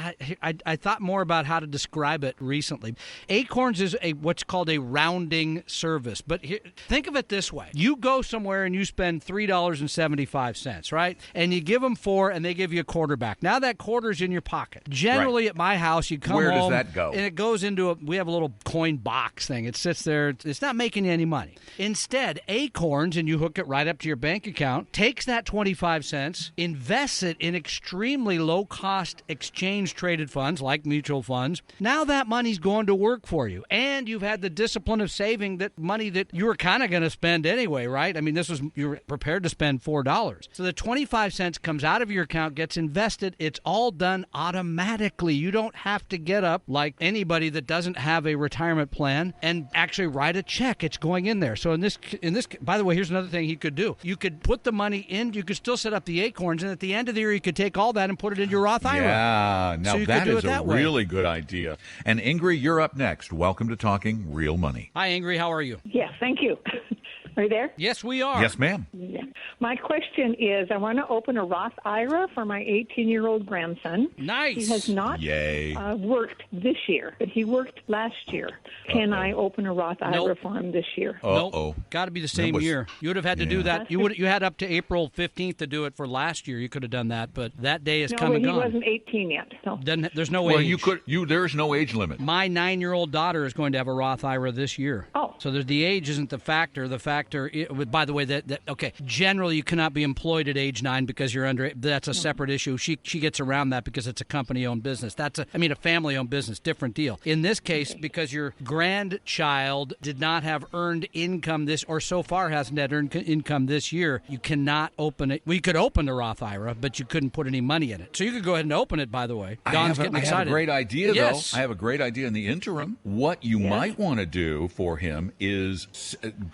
I thought more about how to describe it recently. Acorns is what's called a rounding service. But think of it this way: you go somewhere and you spend $3.75, right? And you give them $4, and they give you a quarter back. Now that quarter's in your pocket. Generally, at my house, you come home. Where does that go? And it goes into we have a little coin box thing. It sits there. It's not making you any money. Instead, Acorns, and you hook it right up to your bank account, takes that 25 cents, invests it in extremely low-cost exchange-traded funds like mutual funds. Now that money's going to work for you, and you've had the discipline of saving that money that you were kind of going to spend anyway, right? I mean, you were prepared to spend $4. So the 25 cents comes out of your account, gets invested. It's all done automatically. You don't have to get up like anybody that doesn't have a retirement plan and actually write a check. It's going in there. So in this, by the way, here's another thing he could do. You could put the money in. You could still set up the Acorns, and at the end of the year, you could take all that and put it in your Roth IRA. Yeah, now so that is a really good idea. And Ingrid, you're up next. Welcome to Talking Real Money. Hi, Ingrid. How are you? Yes, thank you. Are you there? Yes, we are. Yes, ma'am. Yeah. My question is, I want to open a Roth IRA for my 18-year-old grandson. Nice. He has not worked this year, but he worked last year. Can I open a Roth IRA for him this year? Nope. Got to be the same year. You would have had to do that. You had up to April 15th to do it for last year. You could have done that, but that day is come and gone. No, he wasn't 18 yet. So. There's no age. Well, there's no age limit. My 9-year-old daughter is going to have a Roth IRA this year. Oh. So the age isn't the factor. The factor, by the way, generally you cannot be employed at age 9 because you're under. That's a separate issue. She gets around that because it's a company-owned business. That's a family-owned business. Different deal. In this case, because your grandchild did not have earned income or so far hasn't had earned income this year, you cannot open it. Well, you could open the Roth IRA, but you couldn't put any money in it. So you could go ahead and open it, by the way. Don's getting excited. I have a great idea, yes. though. I have a great idea in the interim. What you might want to do for him is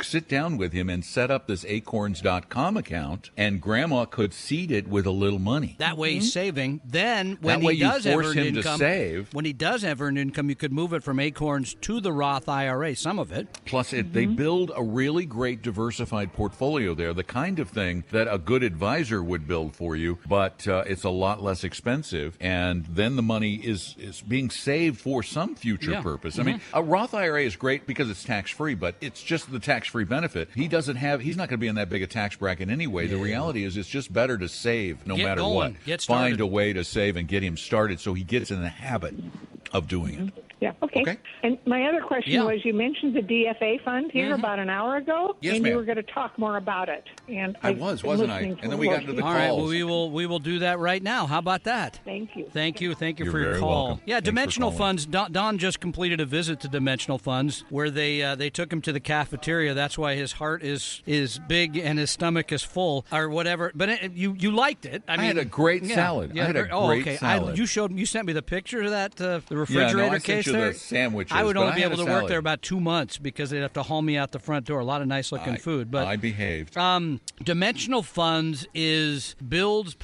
sit down with him and set up this acorns.com account, and Grandma could seed it with a little money. That way he's saving. Then when he does have earned income, you could move it from Acorns to the Roth IRA, some of it. Plus, they build a really great diversified portfolio there, the kind of thing that a good advisor would build for you, but it's a lot less expensive, and then the money is being saved for some future purpose. I mean, a Roth IRA is great because it's tax-free, but it's just the tax-free benefit. He's not going to be in that big a tax bracket anyway. The reality is it's just better to save no matter what. Find a way to save and get him started so he gets in the habit of doing it. Yeah, okay. And my other question was, you mentioned the DFA fund here about an hour ago, and you were going to talk more about it. And I wasn't I? And then we got into the calls. All right, well, we will do that right now. How about that? Thank you. Thank you for your very call. Welcome. Yeah, Dimensional Funds. Don just completed a visit to Dimensional Funds where they took him to the cafeteria. That's why his heart is big and his stomach is full or whatever. But you liked it. I had a great salad. I had a great salad. You sent me the picture of that the refrigerator case. The sandwiches. I would only be able to work there about 2 months because they'd have to haul me out the front door. A lot of nice looking food, but I behaved. Dimensional Funds builds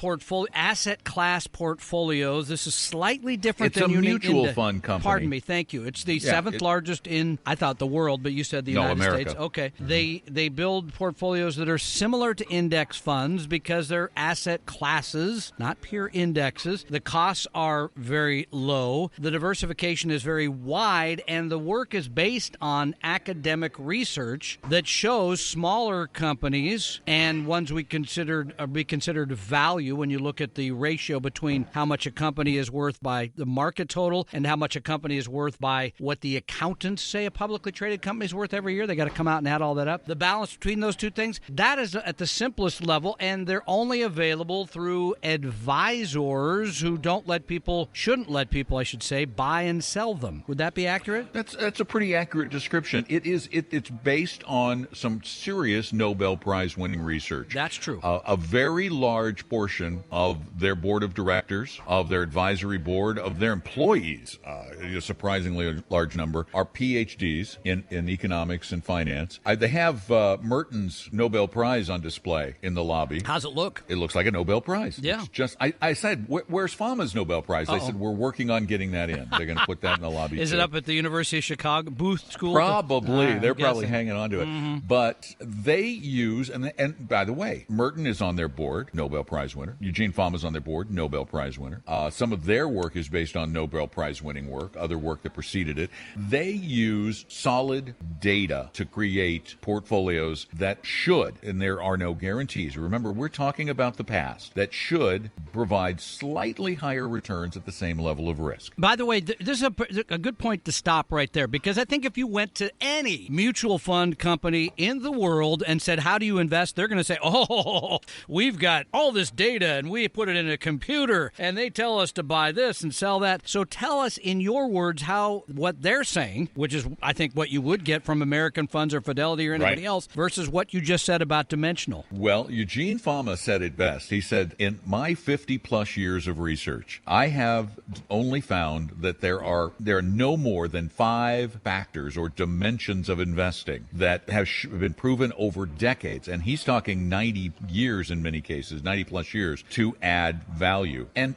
asset class portfolios. This is slightly different than a mutual fund company. Pardon me, thank you. It's the seventh largest in the world, but you said the United America. States. Okay, they build portfolios that are similar to index funds because they're asset classes, not pure indexes. The costs are very low. The diversification is very wide, and the work is based on academic research that shows smaller companies and ones be considered value when you look at the ratio between how much a company is worth by the market total and how much a company is worth by what the accountants say a publicly traded company is worth every year. They got to come out and add all that up. The balance between those two things, that is at the simplest level, and they're only available through advisors who shouldn't let people, I should say, buy and sell them. Would that be accurate? That's a pretty accurate description. It's based on some serious Nobel Prize winning research. That's true. A very large portion of their board of directors, of their advisory board, of their employees, a surprisingly large number, are PhDs in economics and finance. They have Merton's Nobel Prize on display in the lobby. How's it look? It looks like a Nobel Prize. Yeah. It's just I said, where's Fama's Nobel Prize? They said, we're working on getting that in. They're going to put that in the the lobby. Is too. it up at the University of Chicago Booth School? Probably. They're probably guessing. hanging on to it. Mm-hmm. But they use, and by the way, Merton is on their board, Nobel Prize winner. Eugene Fama's on their board, Nobel Prize winner. Some of their work is based on Nobel Prize winning work, other work that preceded it. They use solid data to create portfolios that should, and there are no guarantees. Remember, we're talking about the past, that should provide slightly higher returns at the same level of risk. By the way, this is a good point to stop right there, because I think if you went to any mutual fund company in the world and said, how do you invest? They're going to say, oh, we've got all this data and we put it in a computer and they tell us to buy this and sell that. So tell us in your words what they're saying, which is, I think, what you would get from American Funds or Fidelity or anybody else, versus what you just said about Dimensional. Well, Eugene Fama said it best. He said, in my 50-plus years of research, I have only found that there are no more than 5 factors or dimensions of investing that have been proven over decades, and he's talking 90 years in many cases, 90-plus years, to add value. And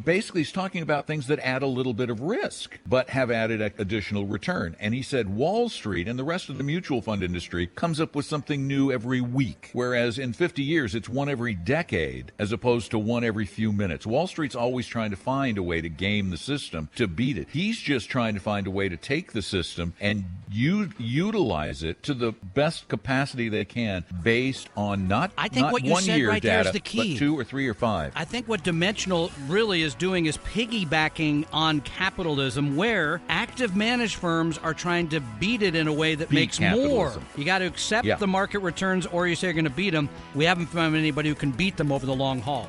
basically he's talking about things that add a little bit of risk, but have added additional return. And he said Wall Street and the rest of the mutual fund industry comes up with something new every week, whereas in 50 years it's one every decade as opposed to one every few minutes. Wall Street's always trying to find a way to game the system to beat it. He's just trying to find a way to take the system and utilize it to the best capacity they can based on not 1 year right data, there is the key. but 2 or 3 or 5. I think what Dimensional really is doing is piggybacking on capitalism, where active managed firms are trying to beat it in a way that makes more. You got to accept the market returns, or you say you're going to beat them. We haven't found anybody who can beat them over the long haul.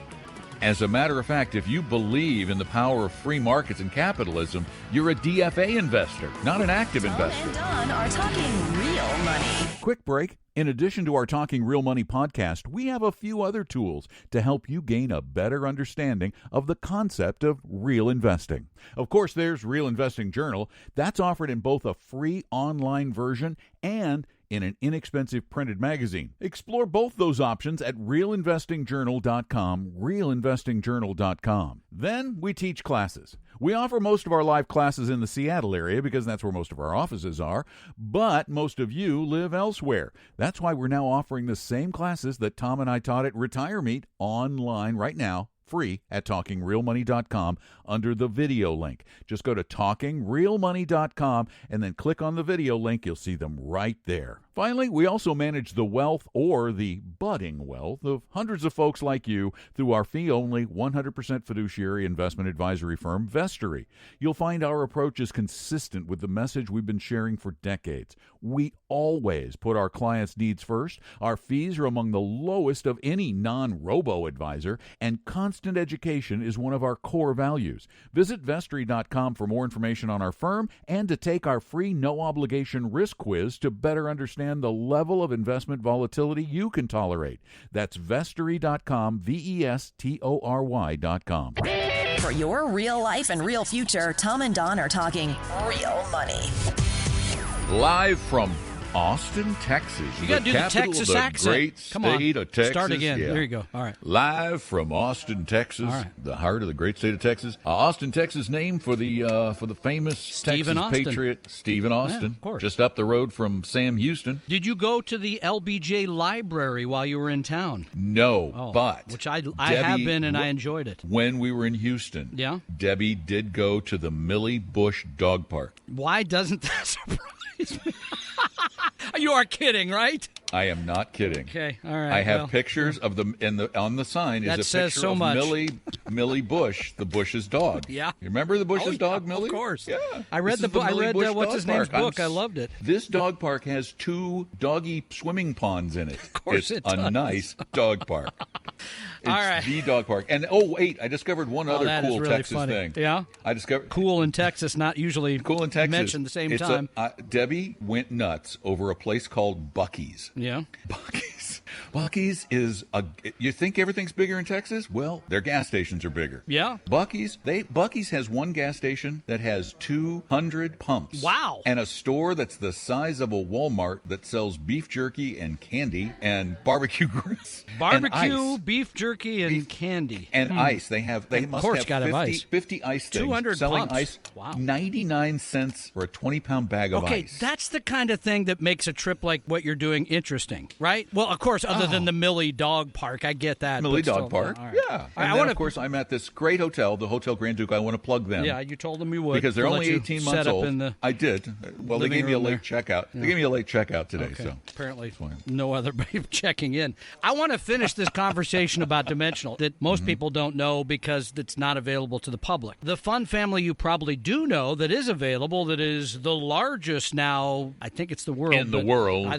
As a matter of fact, if you believe in the power of free markets and capitalism, you're a DFA investor, not an active investor. Tom and Don are talking real money. Quick break. In addition to our Talking Real Money podcast, we have a few other tools to help you gain a better understanding of the concept of real investing. Of course, there's Real Investing Journal. That's offered in both a free online version and in an inexpensive printed magazine. Explore both those options at realinvestingjournal.com, realinvestingjournal.com. Then we teach classes. We offer most of our live classes in the Seattle area because that's where most of our offices are, but most of you live elsewhere. That's why we're now offering the same classes that Tom and I taught at Retire Meet online right now, free at TalkingRealMoney.com under the video link. Just go to TalkingRealMoney.com and then click on the video link. You'll see them right there. Finally, we also manage the wealth or the budding wealth of hundreds of folks like you through our fee-only 100% fiduciary investment advisory firm, Vestory. You'll find our approach is consistent with the message we've been sharing for decades. We always put our clients' needs first. Our fees are among the lowest of any non-robo advisor, and constant education is one of our core values. Visit Vestory.com for more information on our firm and to take our free no-obligation risk quiz to better understand the level of investment volatility you can tolerate. That's Vestory.com, Vestory.com. For your real life and real future, Tom and Don are talking real money. Live from Austin, Texas. You got to do the Texas accent. Great state of Texas. Start again. Yeah. There you go. All right. Live from Austin, Texas, the heart of the great state of Texas. Austin, Texas, named for the famous Stephen Texas Austin. patriot Stephen Austin. Yeah, of course. Just up the road from Sam Houston. Did you go to the LBJ Library while you were in town? No, but which I have been, and I enjoyed it. When we were in Houston, Debbie did go to the Millie Bush Dog Park. Why doesn't that surprise me? You are kidding, right? I am not kidding. Okay, all right. I have pictures of them on the sign is a picture of Millie Bush, the Bush's dog. Yeah. You remember the Bush's dog, Millie? Of course. Yeah. I read the book. I read what's his name's book. I loved it. This dog park has 2 doggy swimming ponds in it. Of course it's it does. a nice dog park. It's all right. the dog park. And wait, I discovered one other cool really Texas funny. thing. Yeah. I discovered cool in Texas, not usually cool in Texas. mentioned at the same time. Debbie went nuts over a place called Buc-ee's. Yeah. Buc-ee's is you think everything's bigger in Texas? Well, their gas stations are bigger. Yeah. Buc-ee's has one gas station that has 200 pumps. Wow. And a store that's the size of a Walmart that sells beef jerky and candy and barbecue grills. Barbecue, beef jerky, and candy. And ice. They must have 50 ice things 200 selling pumps. ice. Wow. 99 cents for a 20-pound bag of ice. Okay, that's the kind of thing that makes a trip like what you're doing interesting, right? Well, of course, other than the Millie Dog Park. I get that. Millie Dog Park, right. yeah. And then, of course, I'm at this great hotel, the Hotel Grand Duke. I want to plug them. Yeah, you told them you would. Because they're only 18 months old. I did. Well, they gave me a late checkout. Yeah. They gave me a late checkout today. Okay. So apparently no other checking in. I want to finish this conversation about Dimensional that most people don't know because it's not available to the public. The fund family you probably do know that is available, that is the largest now, I think it's the world. In the world.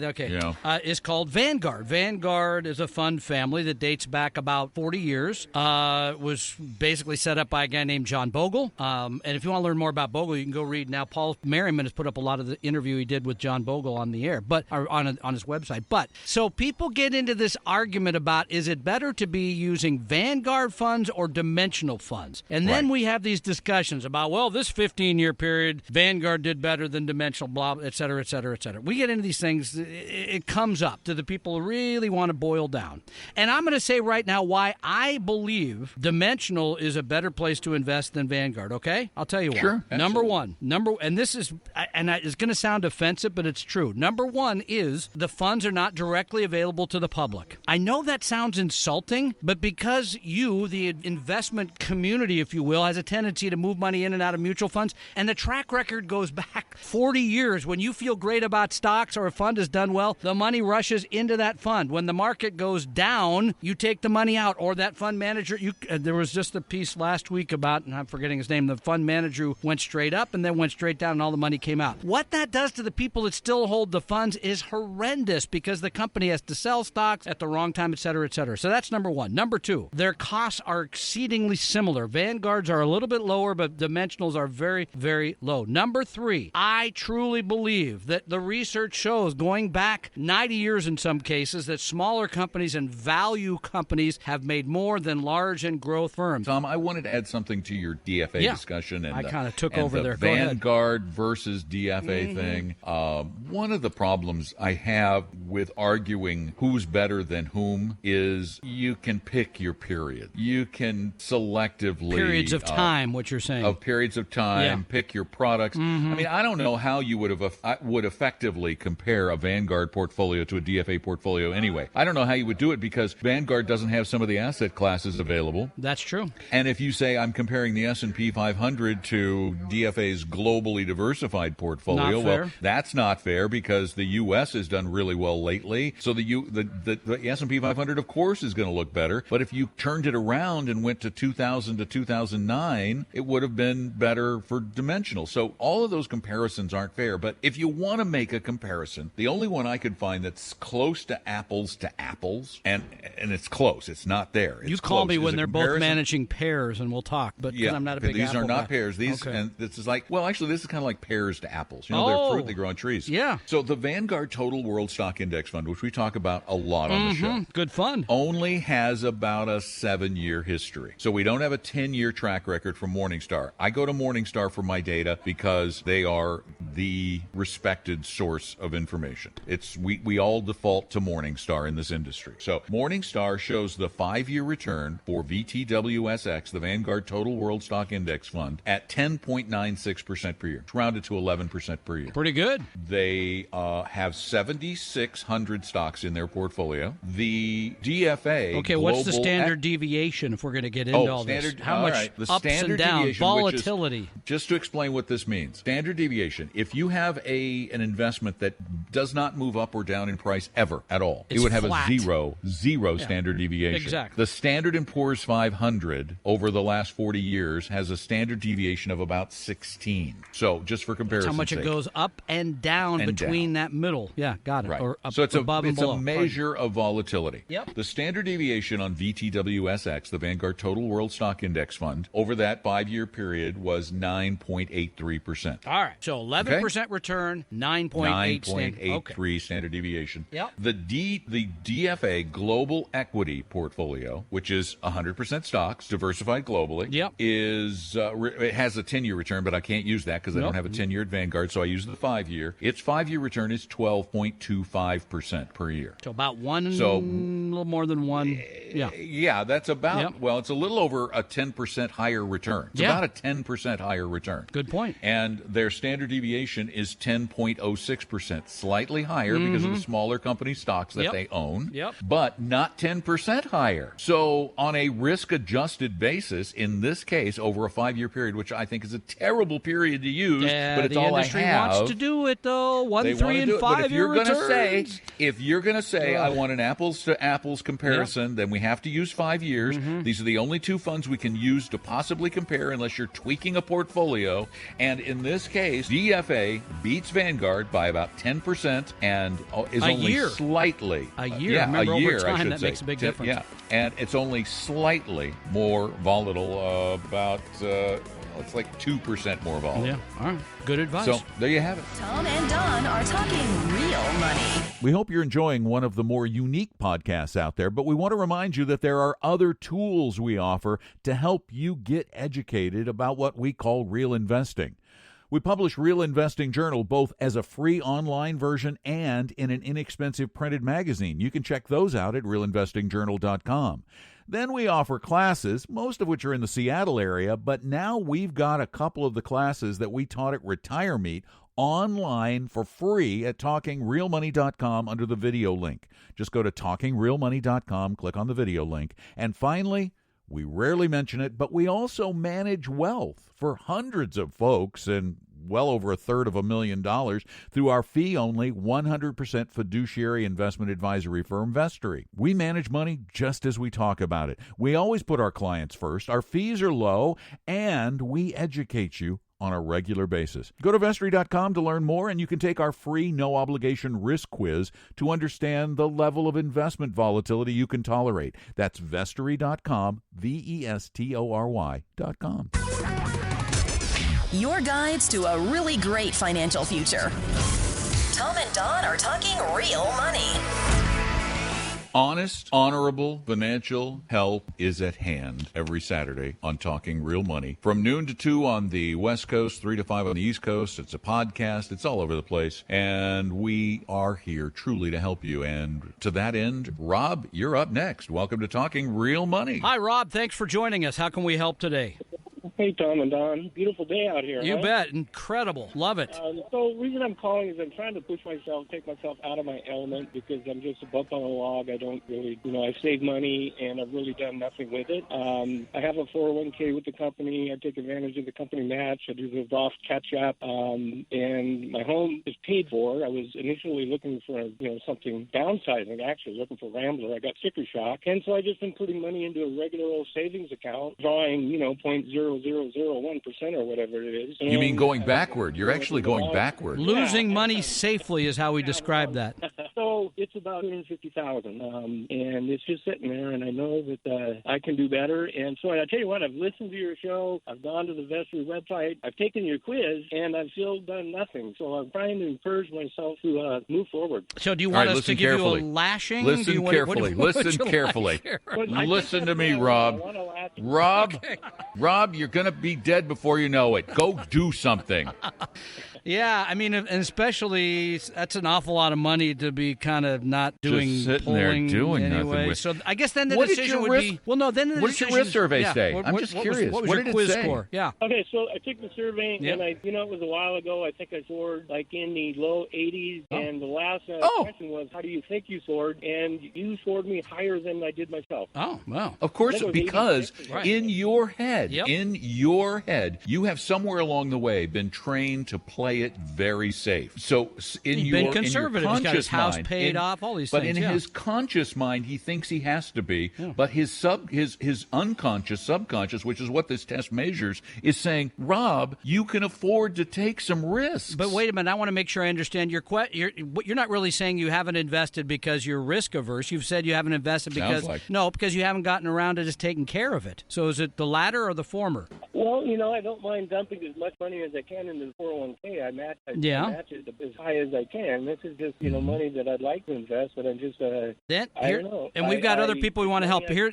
Is called Vanguard. Vanguard is a fund family that dates back about 40 years. Was basically set up by a guy named John Bogle. And if you want to learn more about Bogle, you can go read now. Paul Merriman has put up a lot of the interview he did with John Bogle on the air, but on his website. But so people get into this argument about, is it better to be using Vanguard funds or Dimensional funds? And then we have these discussions about, well, this 15-year period, Vanguard did better than Dimensional, blah, et cetera, et cetera, et cetera. We get into these things. It comes up to the people who really want to boil down. And I'm going to say right now why I believe Dimensional is a better place to invest than Vanguard, okay? I'll tell you why. Sure. Number one, and this is, and it's going to sound offensive, but it's true. Number one is the funds are not directly available to the public. I know that sounds insulting, but because you, the investment community, if you will, has a tendency to move money in and out of mutual funds, and the track record goes back 40 years. When you feel great about stocks or a fund has done well, the money rushes into that fund. When the market goes down, you take the money out, or that fund manager, there was just a piece last week about, and I'm forgetting his name, the fund manager who went straight up and then went straight down and all the money came out. What that does to the people that still hold the funds is horrendous because the company has to sell stocks at the wrong time, et cetera, et cetera. So that's number one. Number two, their costs are exceedingly similar. Vanguards are a little bit lower, but Dimensionals are very, very low. Number three, I truly believe that the research shows, going back 90 years in some cases, that smaller companies and value companies have made more than large and growth firms. Tom, I wanted to add something to your DFA discussion. And I kind of took over there. Go Vanguard versus DFA thing. One of the problems I have with arguing who's better than whom is you can pick your period. You can selectively... Periods of time, what you're saying. Of periods of time, pick your products. I mean, I don't know how you would effectively compare a Vanguard portfolio to a DFA portfolio anyway. I don't know how you would do it because Vanguard doesn't have some of the asset classes available. That's true. And if you say I'm comparing the S&P 500 to DFA's globally diversified portfolio, well, that's not fair because the U.S. has done really well lately. So the S&P 500, of course, is going to look better. But if you turned it around and went to 2000 to 2009, it would have been better for Dimensional. So all of those comparisons aren't fair. But if you want to make a comparison, the only one I could find that's close to apples, and it's close. It's not there. It's you call close. me when they're both managing pairs, and we'll talk. But I'm not a big these Apple are not guy. pears. These and this is like, well, actually, this is kind of like pears to apples. You know, they're fruit they grow on trees. Yeah. So the Vanguard Total World Stock Index Fund, which we talk about a lot on the show, good fun, only has about a 7-year history. So we don't have a 10-year track record from Morningstar. I go to Morningstar for my data because they are the respected source of information. We all default to Morningstar in this industry. So Morningstar shows the 5-year return for VTWSX, the Vanguard Total World Stock Index Fund, at 10.96% per year. It's rounded to 11% per year. Pretty good. They have 7,600 stocks in their portfolio. The DFA. Okay, what's the standard deviation if we're going to get into all this? How much the ups standard and downs, deviation, volatility? Just to explain what this means. Standard deviation. If you have an investment that does not move up or down in price ever at all, it would have flat. a zero standard deviation. Exactly. The Standard & Poor's 500 over the last 40 years has a standard deviation of about 16. So just for comparison, how much it goes up and down between that middle. Yeah, got it. Right. Or up, so it's above and below. a measure of volatility. Yep. The standard deviation on VTWSX, the Vanguard Total World Stock Index Fund, over that 5-year period was 9.83%. All right. So 11% return, 9.83 standard deviation. Yep. The the DFA Global Equity Portfolio, which is 100% stocks, diversified globally, is it has a 10-year return, but I can't use that because I don't have a 10-year at Vanguard, so I use the 5-year. Its 5-year return is 12.25% per year. So about a little more than one. Yeah, that's about, well, it's a little over a 10% higher return. It's about a 10% higher return. Good point. And their standard deviation is 10.06%, slightly higher because of the smaller company stocks that they own, but not 10% higher. So on a risk-adjusted basis, in this case, over a 5-year period, which I think is a terrible period to use, but it's all I have. The industry wants to do it, though. 1, 3, and 5-year returns. If you're going to say, I want an apples-to-apples comparison, then we have to use 5 years. These are the only two funds we can use to possibly compare unless you're tweaking a portfolio. And in this case, DFA beats Vanguard by about 10% and is only slightly. A year. Remember, a year, over time, I should that say. makes a big difference. Yeah, and it's only slightly more volatile, about it's like 2% more volatile. Yeah, all right. Good advice. So there you have it. Tom and Don are talking real money. We hope you're enjoying one of the more unique podcasts out there, but we want to remind you that there are other tools we offer to help you get educated about what we call real investing. We publish Real Investing Journal both as a free online version and in an inexpensive printed magazine. You can check those out at realinvestingjournal.com. Then we offer classes, most of which are in the Seattle area, but now we've got a couple of the classes that we taught at Retire Meet online for free at talkingrealmoney.com under the video link. Just go to talkingrealmoney.com, click on the video link. And finally, we rarely mention it, but we also manage wealth for hundreds of folks and well over $250,000 through our fee-only 100% fiduciary investment advisory firm, Vestory. We manage money just as we talk about it. We always put our clients first. Our fees are low, and we educate you on a regular basis. Go to Vestory.com to learn more, and you can take our free no-obligation risk quiz to understand the level of investment volatility you can tolerate. That's Vestory.com, Vestory.com. Your guides to a really great financial future. Tom and Don are talking real money. Honest, honorable financial help is at hand every Saturday on Talking Real Money. From noon to 2 on the West Coast, 3 to 5 on the East Coast. It's a podcast. It's all over the place. And we are here truly to help you. And to that end, Rob, you're up next. Welcome to Talking Real Money. Hi, Rob. Thanks for joining us. How can we help today? Hey, Tom and Don. Beautiful day out here. You bet. Incredible. Love it. So the reason I'm calling is I'm trying to take myself out of my element because I'm just a bump on a log. I don't really, I've saved money and I've really done nothing with it. I have a 401k with the company. I take advantage of the company match. I do the Roth catch-up. And my home is paid for. I was initially looking for, something downsizing, actually looking for Rambler. I got sticker shock. And so I just been putting money into a regular old savings account, drawing, 0.001% or whatever it is. You mean going backward? You're actually going backward. Losing money safely is how we describe that. So it's about $150,000, and it's just sitting there, and I know that I can do better. And so I tell you what, I've listened to your show, I've gone to the Vestory website, I've taken your quiz, and I've still done nothing. So I'm trying to encourage myself to move forward. So do you want us to give you a lashing? Listen carefully. Listen carefully. Listen to me, Rob. Rob, you're going to be dead before you know it. Go do something. Yeah, I mean, and especially that's an awful lot of money to be kind of not doing, just sitting pulling there doing anyway. nothing with. So I guess then the what decision would be. Well, no, then the what decision. What did your risk survey say? What, I'm just curious. What was your quiz score? Yeah. Okay, so I took the survey, and it was a while ago. I think I scored like in the low 80s, and the last question was, how do you think you scored? And you scored me higher than I did myself. Oh, wow. Of course, because in your head, you have somewhere along the way been trained to play it very safe. So He's been conservative. He's got his house paid off, all these but things. But in his conscious mind, he thinks he has to be. Yeah. But his unconscious, subconscious, which is what this test measures, is saying, Rob, you can afford to take some risks. But wait a minute. I want to make sure I understand you're not really saying you haven't invested because you're risk averse. You've said you haven't invested because because you haven't gotten around to just taking care of it. So is it the latter or the former? Well, I don't mind dumping as much money as I can into the 401k. I match it as high as I can. This is just money that I'd like to invest, but I'm just I don't know. And we've got other people we want to help. Here,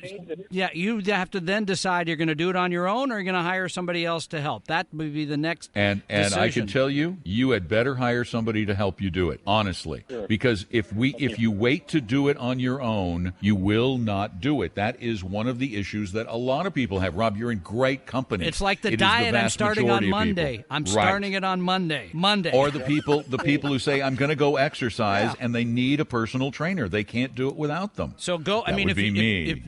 you have to then decide you're going to do it on your own or you're going to hire somebody else to help. That would be the next And decision. I can tell you, you had better hire somebody to help you do it, honestly. Sure. Because if you wait to do it on your own, you will not do it. That is one of the issues that a lot of people have. Rob, you're in great company. It's like the diet I'm starting on Monday. I'm starting it on Monday. Or the people who say, I'm going to go exercise, and they need a personal trainer. They can't do it without them. So go. That would be me.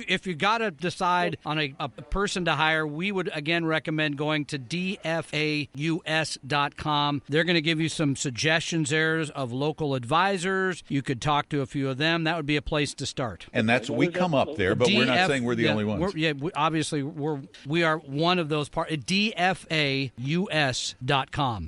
If you got to decide on a person to hire, we would again recommend going to dfaus.com. They're going to give you some suggestions there of local advisors. You could talk to a few of them. That would be a place to start. And that's we come up there, but we're not saying we're the only ones. Obviously we are one of those parts. dfaus.com,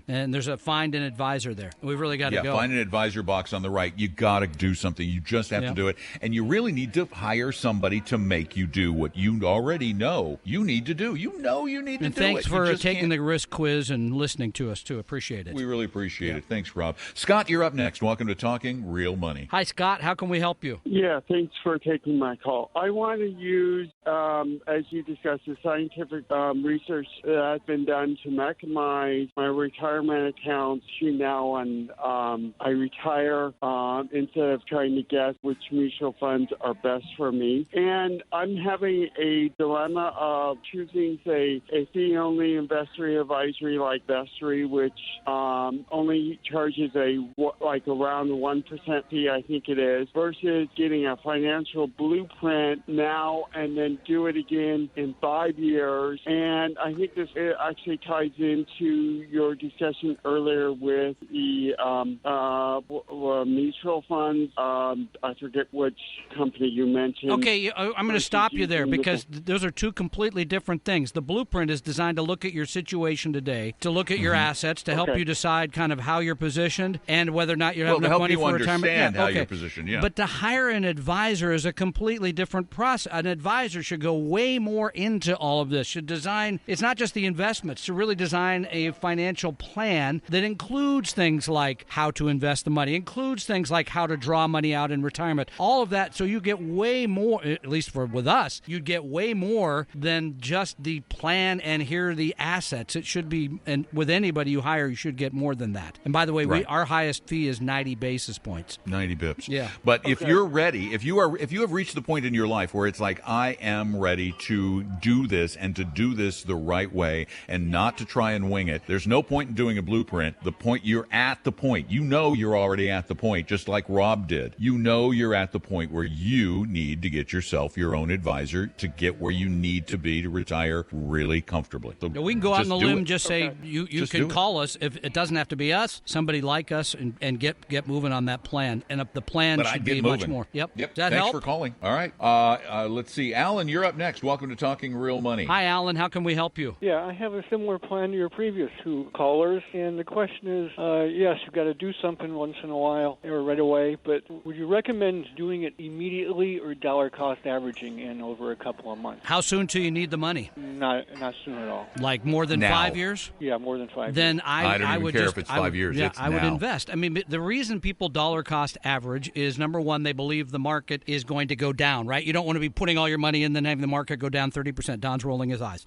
and there's a find an advisor there. We've really got to go. Find an advisor box on the right. You got to do something. You just have to do it, and you really need to hire somebody to make you do what you already know you need to do. You know you need to do it. And thanks for taking the risk quiz and listening to us too. Appreciate it. We really appreciate it. Thanks, Rob. Scott, you're up next. Welcome to Talking Real Money. Hi, Scott. How can we help you? Yeah, thanks for taking my call. I want to use, as you discussed, the scientific research that has been done to maximize my retirement accounts to now when I retire instead of trying to guess which mutual funds are best for me. And I'm having a dilemma of choosing, say, a fee-only investor advisory like Vestory, which only charges around 1% fee, I think it is, versus getting a financial blueprint now and then do it again in 5 years. And I think this actually ties into your discussion earlier with the mutual funds. I forget which company you mentioned. Okay, I'm going to stop you there because those are two completely different things. The blueprint is designed to look at your situation today, to look at your assets, to help you decide kind of how you're positioned and whether or not you have enough money for retirement. Understand how you're positioned, But to hire an advisor is a completely different process. An advisor should go way more into all of this. Should design, it's not just the investments, to really design a financial plan that includes things like how to invest the money, includes things like how to draw money out in retirement, all of that. So you get way more, at least with us, you'd get way more than just the plan and here are the assets. It should be, and with anybody you hire, you should get more than that. And by the way, our highest fee is 90 basis points. 90 bips. Yeah. But if you're ready, if you have reached the point in your life where it's like, I am ready to do this and to do this the right way and not to try and wing it, there's no point in doing a blueprint. You're at the point. You know you're already at the point, just like Rob did. You know you're at the point where you need to get yourself your own advisor to get where you need to be to retire really comfortably. So we can go out on the limb and just say you can call us. If it doesn't have to be us, somebody like us, and get moving on that plan. And the plan should be much more. Yep. Does that Thanks help? for calling. All right. Let's see. Alan, you're up next. Welcome to Talking Real Money. Hi, Alan. How can we help you? Yeah, I have a similar plan to your previous two callers, and the question is, yes, you've got to do something once in a while or right away, but would you recommend doing it immediately or dollar cost averaging in over a couple of months? How soon till you need the money? Not soon at all. Like more than 5 years? Yeah, more than 5 years. Then I don't even care if it's 5 years. Yeah, it's I would now. invest. I mean, the reason people dollar cost average is, number one, they believe the market is going to go down, right? You don't want to be putting all your money in and having the market go down 30%. Don's rolling his eyes.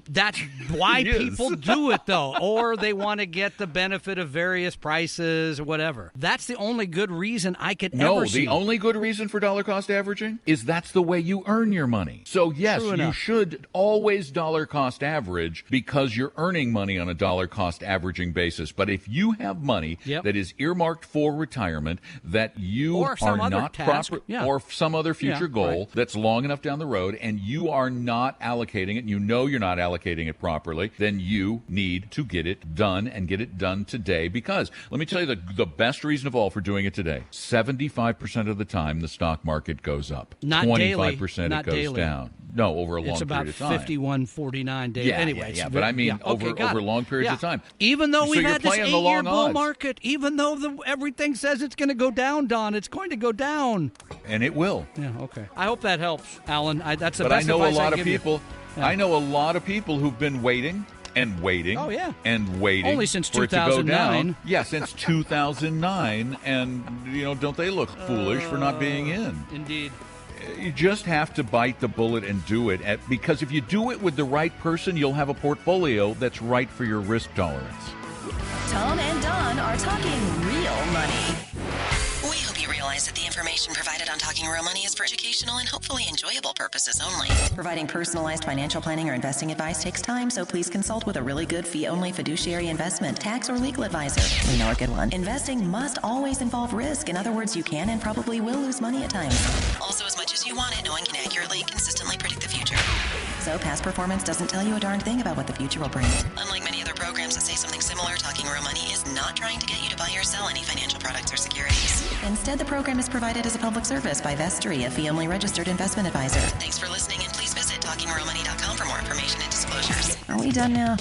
That's why people do it, though. Or they want to get the benefit of various prices or whatever. That's the only good reason I could ever see. No, the only good reason for dollar cost averaging is that's the way you earn your money. So, yes, you should always dollar cost average because you're earning money on a dollar cost averaging basis. But if you have money that is earmarked for retirement that you are not proper, or some other future goal that's long enough down the road, and you are not allocating it, you know you're not allocating it properly, then you need to get it done and get it done today. Because let me tell you the best reason of all for doing it today: 75% of the time the stock market goes up, not 25% daily. it goes down. No, over a long period of time. It's about 51-49 days. Anyway, but I mean over long periods of time. Even though we've had this 8-year bull market, even though everything says it's going to go down, Don, it's going to go down. And it will. Yeah, okay. I hope that helps, Alan. That's the but best I know advice a lot I of give people. you. Yeah. I know a lot of people who've been waiting And waiting. Oh, yeah. And waiting. Only since for it to go 2009. down. Yeah, since 2009. And, don't they look foolish for not being in? Indeed. You just have to bite the bullet and do it. Because if you do it with the right person, you'll have a portfolio that's right for your risk tolerance. Tom and Don are talking real money. We hope you realize that the information provided on Talking Real Money is for educational and hopefully enjoyable purposes only. Providing personalized financial planning or investing advice takes time, so please consult with a really good fee-only fiduciary investment, tax, or legal advisor. We know a good one. Investing must always involve risk. In other words, you can and probably will lose money at times. Also, as much as you want it, no one can accurately and consistently predict the future. So past performance doesn't tell you a darn thing about what the future will bring. Unlike many other programs that say something similar, Talking Real Money is not trying to get you to buy or sell any financial products or securities. Instead, the program is provided as a public service by Vestry, a fee-only registered investment advisor. Thanks for listening, and please visit TalkingRealMoney.com for more information and disclosures. Are we done now?